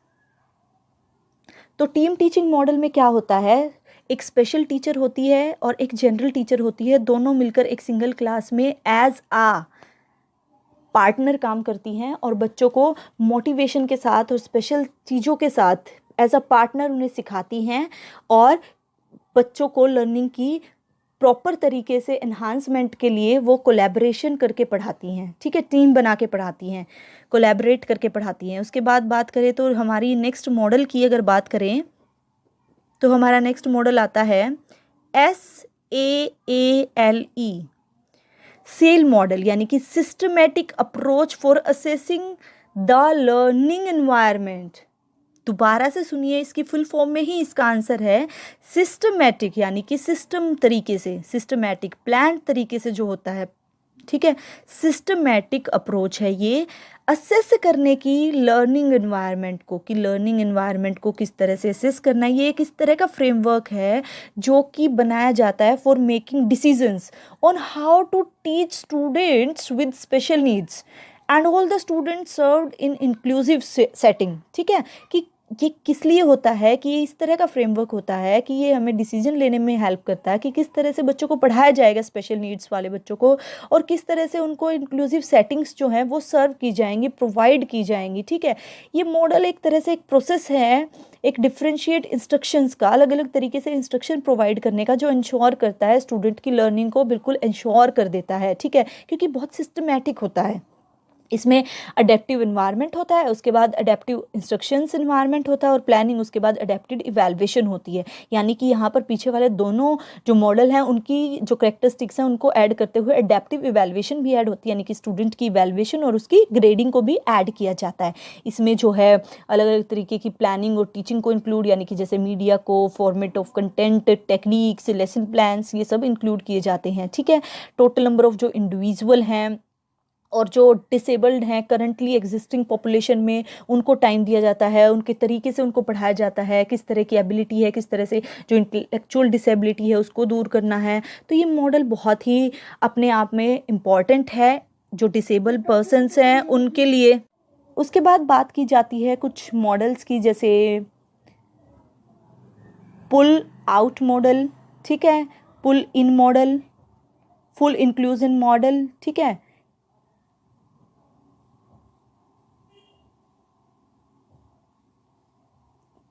तो टीम टीचिंग मॉडल में क्या होता है, एक स्पेशल टीचर होती है और एक जनरल टीचर होती है, दोनों मिलकर एक सिंगल क्लास में एज आ पार्टनर काम करती हैं, और बच्चों को मोटिवेशन के साथ और स्पेशल चीज़ों के साथ एज अ पार्टनर उन्हें सिखाती हैं, और बच्चों को लर्निंग की प्रॉपर तरीके से एनहांसमेंट के लिए वो कोलैबोरेशन करके पढ़ाती हैं, ठीक है, टीम बना के पढ़ाती हैं, कोलैबोरेट करके पढ़ाती हैं। उसके बाद बात करें तो हमारी नेक्स्ट मॉडल की अगर बात करें तो हमारा नेक्स्ट मॉडल आता है SAALE, सेल मॉडल, यानी कि systematic approach for assessing the learning environment. दोबारा से सुनिए, इसकी फुल फॉर्म में ही इसका आंसर है सिस्टमैटिक, यानी कि सिस्टम तरीके से, सिस्टमैटिक प्लान तरीके से जो होता है, ठीक है, सिस्टमैटिक अप्रोच है ये असेस करने की लर्निंग एनवायरनमेंट को, कि लर्निंग एनवायरनमेंट को किस तरह से असेस करना है। ये एक इस तरह का फ्रेमवर्क है जो कि बनाया जाता है for making decisions on how to teach students with special needs and all the students served in inclusive setting, ठीक है, कि ये किस लिए होता है कि ये इस तरह का फ्रेमवर्क होता है कि ये हमें डिसीजन लेने में हेल्प करता है कि किस तरह से बच्चों को पढ़ाया जाएगा, स्पेशल नीड्स वाले बच्चों को, और किस तरह से उनको इंक्लूसिव सेटिंग्स जो हैं वो सर्व की जाएंगी, प्रोवाइड की जाएंगी। ठीक है, ये मॉडल एक तरह से एक प्रोसेस है, एक डिफरेंशिएट इंस्ट्रक्शंस का, अलग अलग तरीके से इंस्ट्रक्शन प्रोवाइड करने का, जो इंश्योर करता है स्टूडेंट की लर्निंग को बिल्कुल इंश्योर कर देता है। ठीक है, क्योंकि बहुत सिस्टमैटिक होता है। इसमें अडेप्टिव इन्वायरमेंट होता है, उसके बाद अडेप्टिव इंस्ट्रक्शंस इन्वायरमेंट होता है, और प्लानिंग, उसके बाद अडेप्टेड इवैल्यूएशन होती है। यानी कि यहाँ पर पीछे वाले दोनों जो मॉडल हैं उनकी जो करेक्टरिस्टिक्स हैं उनको ऐड करते हुए अडेप्टिव इवैल्यूएशन भी ऐड होती है, यानी कि स्टूडेंट की इवैल्यूएशन और उसकी ग्रेडिंग को भी ऐड किया जाता है। इसमें जो है अलग अलग तरीके की प्लानिंग और टीचिंग को इंक्लूड, यानी कि जैसे मीडिया को, format of content, techniques, lesson plans, ये सब इंक्लूड किए जाते हैं। ठीक है, टोटल नंबर ऑफ जो इंडिविजुअल हैं और जो डिसेबल्ड हैं करंटली एग्जिस्टिंग पॉपुलेशन में, उनको टाइम दिया जाता है, उनके तरीके से उनको पढ़ाया जाता है, किस तरह की एबिलिटी है, किस तरह से जो इंटेलेक्चुअल डिसेबिलिटी है उसको दूर करना है। तो ये मॉडल बहुत ही अपने आप में इम्पॉर्टेंट है जो डिसेबल पर्सनस हैं उनके लिए। उसके बाद बात की जाती है कुछ मॉडल्स की, जैसे पुल आउट मॉडल, ठीक है, पुल इन मॉडल, फुल इंक्लूजन मॉडल। ठीक है,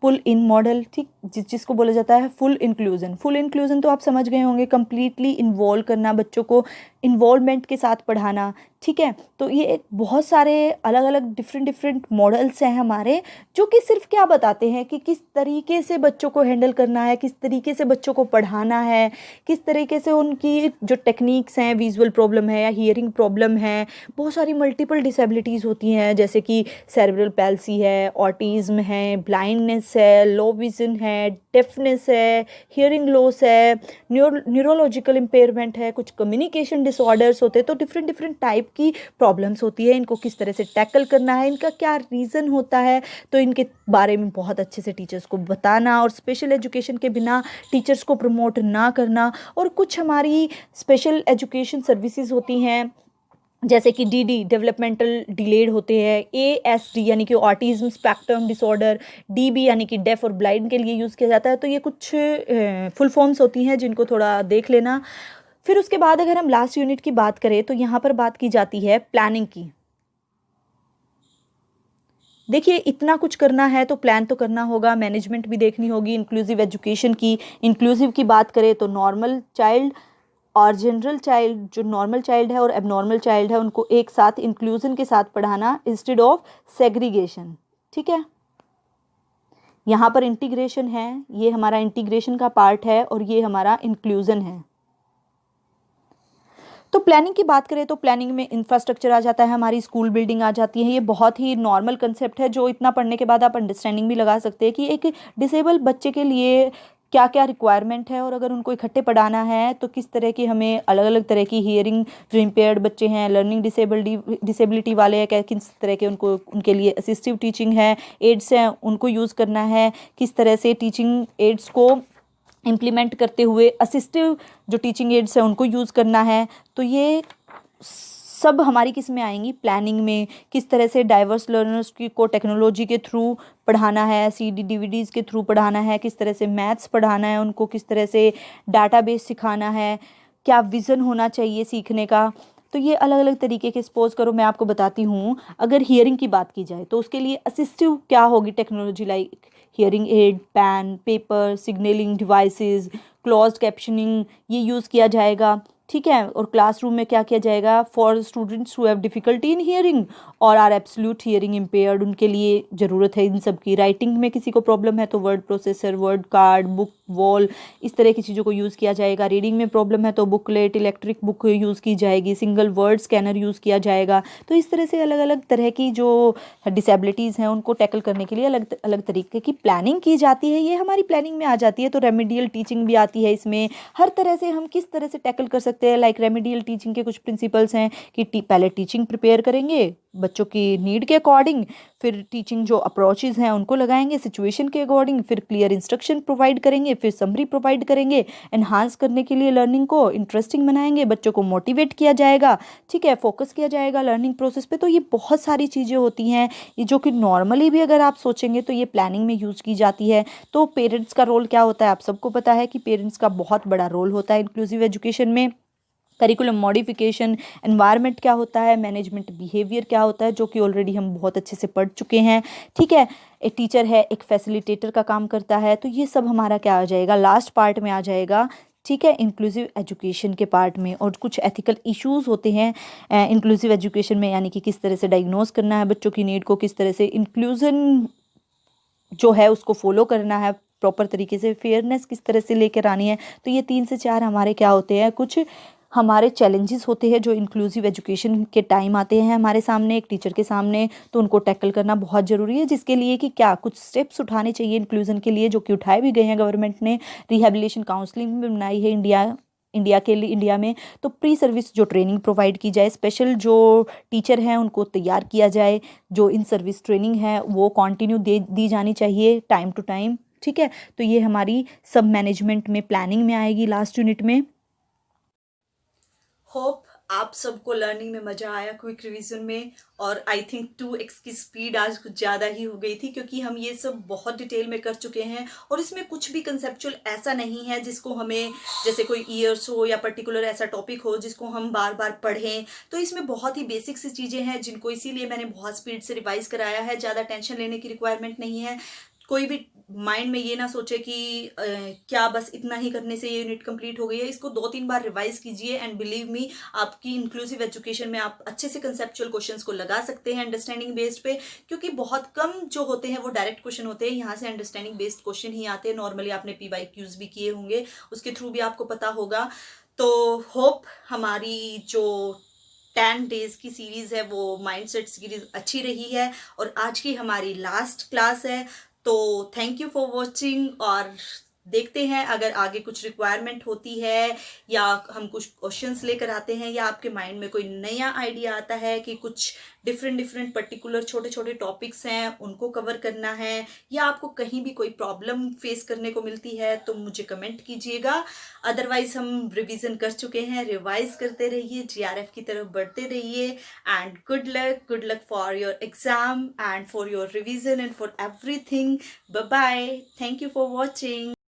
पुल इन मॉडल, ठीक, जिसको बोला जाता है फुल इंक्लूजन। फुल इंक्लूजन तो आप समझ गए होंगे, कंप्लीटली इन्वॉल्व करना, बच्चों को इन्वॉल्वमेंट के साथ पढ़ाना। ठीक है, तो ये एक बहुत सारे अलग अलग डिफरेंट मॉडल्स हैं हमारे, जो कि सिर्फ क्या बताते हैं कि किस तरीके से बच्चों को हैंडल करना है, किस तरीके से बच्चों को पढ़ाना है, किस तरीके से उनकी जो टेक्निक्स हैं, विजुअल प्रॉब्लम है या हियरिंग प्रॉब्लम है, बहुत सारी मल्टीपल डिसेबिलिटीज़ होती हैं, जैसे कि सेरेब्रल पैल्सी है, ऑटिज्म है, ब्लाइंडनेस है, लो विजन है, डेफनेस है, हियरिंग लॉस है, न्यूरोलॉजिकल इम्पेयरमेंट है, कुछ कम्युनिकेशन डिसऑर्डर्स होते हैं। तो डिफरेंट टाइप की प्रॉब्लम्स होती है, इनको किस तरह से टैकल करना है, इनका क्या रीज़न होता है, तो इनके बारे में बहुत अच्छे से टीचर्स को बताना, और स्पेशल एजुकेशन के बिना टीचर्स को प्रमोट ना करना। और कुछ हमारी स्पेशल एजुकेशन सर्विसेज होती हैं, जैसे कि डीडी डेवलपमेंटल डिलेड होते हैं, एएसडी यानी कि ऑटिज्म स्पेक्ट्रम डिसऑर्डर, डीबी यानी कि डेफ और ब्लाइंड के लिए यूज़ किया जाता है। तो ये कुछ फुल फॉर्म्स होती हैं जिनको थोड़ा देख लेना। फिर उसके बाद अगर हम लास्ट यूनिट की बात करें तो यहाँ पर बात की जाती है प्लानिंग की। देखिए, इतना कुछ करना है तो प्लान तो करना होगा, मैनेजमेंट भी देखनी होगी, इंक्लूसिव एजुकेशन की। इंक्लूसिव की बात करें तो नॉर्मल चाइल्ड और जनरल चाइल्ड, जो नॉर्मल चाइल्ड है और एबनॉर्मल चाइल्ड है, उनको एक साथ इंक्लूजन के साथ पढ़ाना इंस्टेड ऑफ सेग्रीगेशन। ठीक है, यहाँ पर इंटीग्रेशन है, ये हमारा इंटीग्रेशन का पार्ट है और ये हमारा इंक्लूजन है। तो प्लानिंग की बात करें तो प्लानिंग में इंफ्रास्ट्रक्चर आ जाता है, हमारी स्कूल बिल्डिंग आ जाती है। ये बहुत ही नॉर्मल कंसेप्ट है जो इतना पढ़ने के बाद आप अंडरस्टैंडिंग भी लगा सकते हैं कि एक डिसेबल बच्चे के लिए क्या क्या रिक्वायरमेंट है, और अगर उनको इकट्ठे पढ़ाना है तो किस तरह की हमें अलग अलग तरह की हियरिंग जो इम्पेयर्ड बच्चे हैं, लर्निंग डिसेबिलिटी वाले हैं, किस तरह के उनको उनके लिए असिस्टिव टीचिंग है, एड्स हैं, उनको यूज़ करना है, किस तरह से टीचिंग एड्स को इम्प्लीमेंट करते हुए असिस्टिव जो टीचिंग एड्स हैं उनको यूज़ करना है। तो ये सब हमारी किस में आएंगी, प्लानिंग में। किस तरह से डाइवर्स लर्नर्स की को टेक्नोलॉजी के थ्रू पढ़ाना है, सीडी डीवीडीज़ के थ्रू पढ़ाना है, किस तरह से मैथ्स पढ़ाना है उनको, किस तरह से डाटाबेस सिखाना है, क्या विज़न होना चाहिए सीखने का। तो ये अलग अलग तरीके के, सपोज करो मैं आपको बताती हूँ, अगर हियरिंग की बात की जाए तो उसके लिए असिस्टिव क्या होगी technology, like hearing aid, pen, paper, signalling devices, closed captioning, ये यूज़ किया जाएगा। ठीक है, और क्लासरूम में क्या किया जाएगा, for students who have difficulty in hearing और आर एब्सोल्यूट हियरिंग इम्पेयर्ड, उनके लिए ज़रूरत है इन सब की। राइटिंग में किसी को प्रॉब्लम है तो word processor, word card, book wall, इस तरह की चीज़ों को यूज़ किया जाएगा। रीडिंग में प्रॉब्लम है तो बुकलेट, इलेक्ट्रिक बुक यूज़ की जाएगी, सिंगल वर्ड स्कैनर यूज़ किया जाएगा। तो इस तरह से अलग अलग तरह की जो डिसेबिलिटीज़ हैं उनको टैकल करने के लिए अलग अलग तरीके की प्लानिंग की जाती है। ये हमारी प्लानिंग में आ जाती है। तो रेमेडियल टीचिंग भी आती है इसमें, हर तरह से हम किस तरह से टैकल कर सकते हैं। लाइक रेमेडियल टीचिंग के कुछ प्रिंसिपल्स हैं कि पहले टीचिंग प्रिपेयर करेंगे बच्चों की नीड के अकॉर्डिंग, फिर टीचिंग जो अप्रोचेज़ हैं उनको लगाएंगे सिचुएशन के अकॉर्डिंग, फिर क्लियर इंस्ट्रक्शन प्रोवाइड करेंगे, फिर समरी प्रोवाइड करेंगे। एनहांस करने के लिए लर्निंग को इंटरेस्टिंग बनाएंगे, बच्चों को मोटिवेट किया जाएगा, ठीक है, फोकस किया जाएगा लर्निंग प्रोसेस पे। तो ये बहुत सारी चीज़ें होती हैं ये जो कि नॉर्मली भी अगर आप सोचेंगे तो ये प्लानिंग में यूज़ की जाती है। तो पेरेंट्स का रोल क्या होता है आप सबको पता है कि पेरेंट्स का बहुत बड़ा रोल होता है इंक्लूसिव एजुकेशन में। करिकुलम मॉडिफिकेशन, एनवायरनमेंट क्या होता है, मैनेजमेंट बिहेवियर क्या होता है, जो कि ऑलरेडी हम बहुत अच्छे से पढ़ चुके हैं, ठीक है। एक टीचर है, एक फैसिलिटेटर का काम करता है। तो ये सब हमारा क्या आ जाएगा, लास्ट पार्ट में आ जाएगा, ठीक है, इंक्लूसिव एजुकेशन के पार्ट में। और कुछ एथिकल इश्यूज होते हैं इंक्लूसिव एजुकेशन में, यानी कि किस तरह से डायग्नोज करना है बच्चों की नीड को, किस तरह से इंक्लूजन जो है उसको फॉलो करना है प्रॉपर तरीके से, फेयरनेस किस तरह से लेकर आनी है। तो ये 3 से 4 हमारे क्या होते हैं, कुछ हमारे चैलेंजेस होते हैं जो इंक्लूसिव एजुकेशन के टाइम आते हैं हमारे सामने, एक टीचर के सामने। तो उनको टैकल करना बहुत ज़रूरी है, जिसके लिए कि क्या कुछ स्टेप्स उठाने चाहिए इंक्लूजन के लिए, जो कि उठाए भी गए हैं। गवर्नमेंट ने रिहेबिलिटेशन काउंसलिंग भी बनाई है इंडिया में। तो प्री सर्विस जो ट्रेनिंग प्रोवाइड की जाए, स्पेशल जो टीचर हैं उनको तैयार किया जाए, जो इन सर्विस ट्रेनिंग है वो कंटिन्यू दी जानी चाहिए टाइम टू टाइम, ठीक है। तो ये हमारी सब मैनेजमेंट में प्लानिंग में आएगी लास्ट यूनिट में। होप आप सबको लर्निंग में मजा आया क्विक रिवीजन में। और आई थिंक 2x की स्पीड आज कुछ ज़्यादा ही हो गई थी, क्योंकि हम ये सब बहुत डिटेल में कर चुके हैं। और इसमें कुछ भी कंसेप्चुअल ऐसा नहीं है जिसको हमें, जैसे कोई ईयर्स हो या पर्टिकुलर ऐसा टॉपिक हो जिसको हम बार बार पढ़ें। तो इसमें बहुत ही बेसिक सी चीज़ें हैं जिनको इसीलिए मैंने बहुत स्पीड से रिवाइज कराया है। ज़्यादा टेंशन लेने की रिक्वायरमेंट नहीं है। कोई भी माइंड में ये ना सोचे कि क्या बस इतना ही करने से ये यूनिट कंप्लीट हो गई है। इसको 2-3 बार रिवाइज कीजिए एंड बिलीव मी, आपकी इंक्लूसिव एजुकेशन में आप अच्छे से कंसेप्चुअल क्वेश्चंस को लगा सकते हैं अंडरस्टैंडिंग बेस्ड पे, क्योंकि बहुत कम जो होते हैं वो डायरेक्ट क्वेश्चन होते हैं। यहाँ से अंडरस्टैंडिंग बेस्ड क्वेश्चन ही आते हैं। नॉर्मली आपने PYQs भी किए होंगे, उसके थ्रू भी आपको पता होगा। तो होप हमारी जो 10 डेज की सीरीज है वो माइंडसेट सीरीज अच्छी रही है, और आज की हमारी लास्ट क्लास है। तो थैंक यू फॉर वॉचिंग, और देखते हैं अगर आगे कुछ रिक्वायरमेंट होती है या हम कुछ क्वेश्चंस लेकर आते हैं, या आपके माइंड में कोई नया आइडिया आता है कि कुछ डिफरेंट पर्टिकुलर छोटे छोटे टॉपिक्स हैं उनको कवर करना है, या आपको कहीं भी कोई प्रॉब्लम फेस करने को मिलती है, तो मुझे कमेंट कीजिएगा। अदरवाइज हम रिवीजन कर चुके हैं, रिवाइज करते रहिए, GRF की तरफ बढ़ते रहिए। And good luck for your exam and for your revision and for everything. Bye bye, thank you for watching.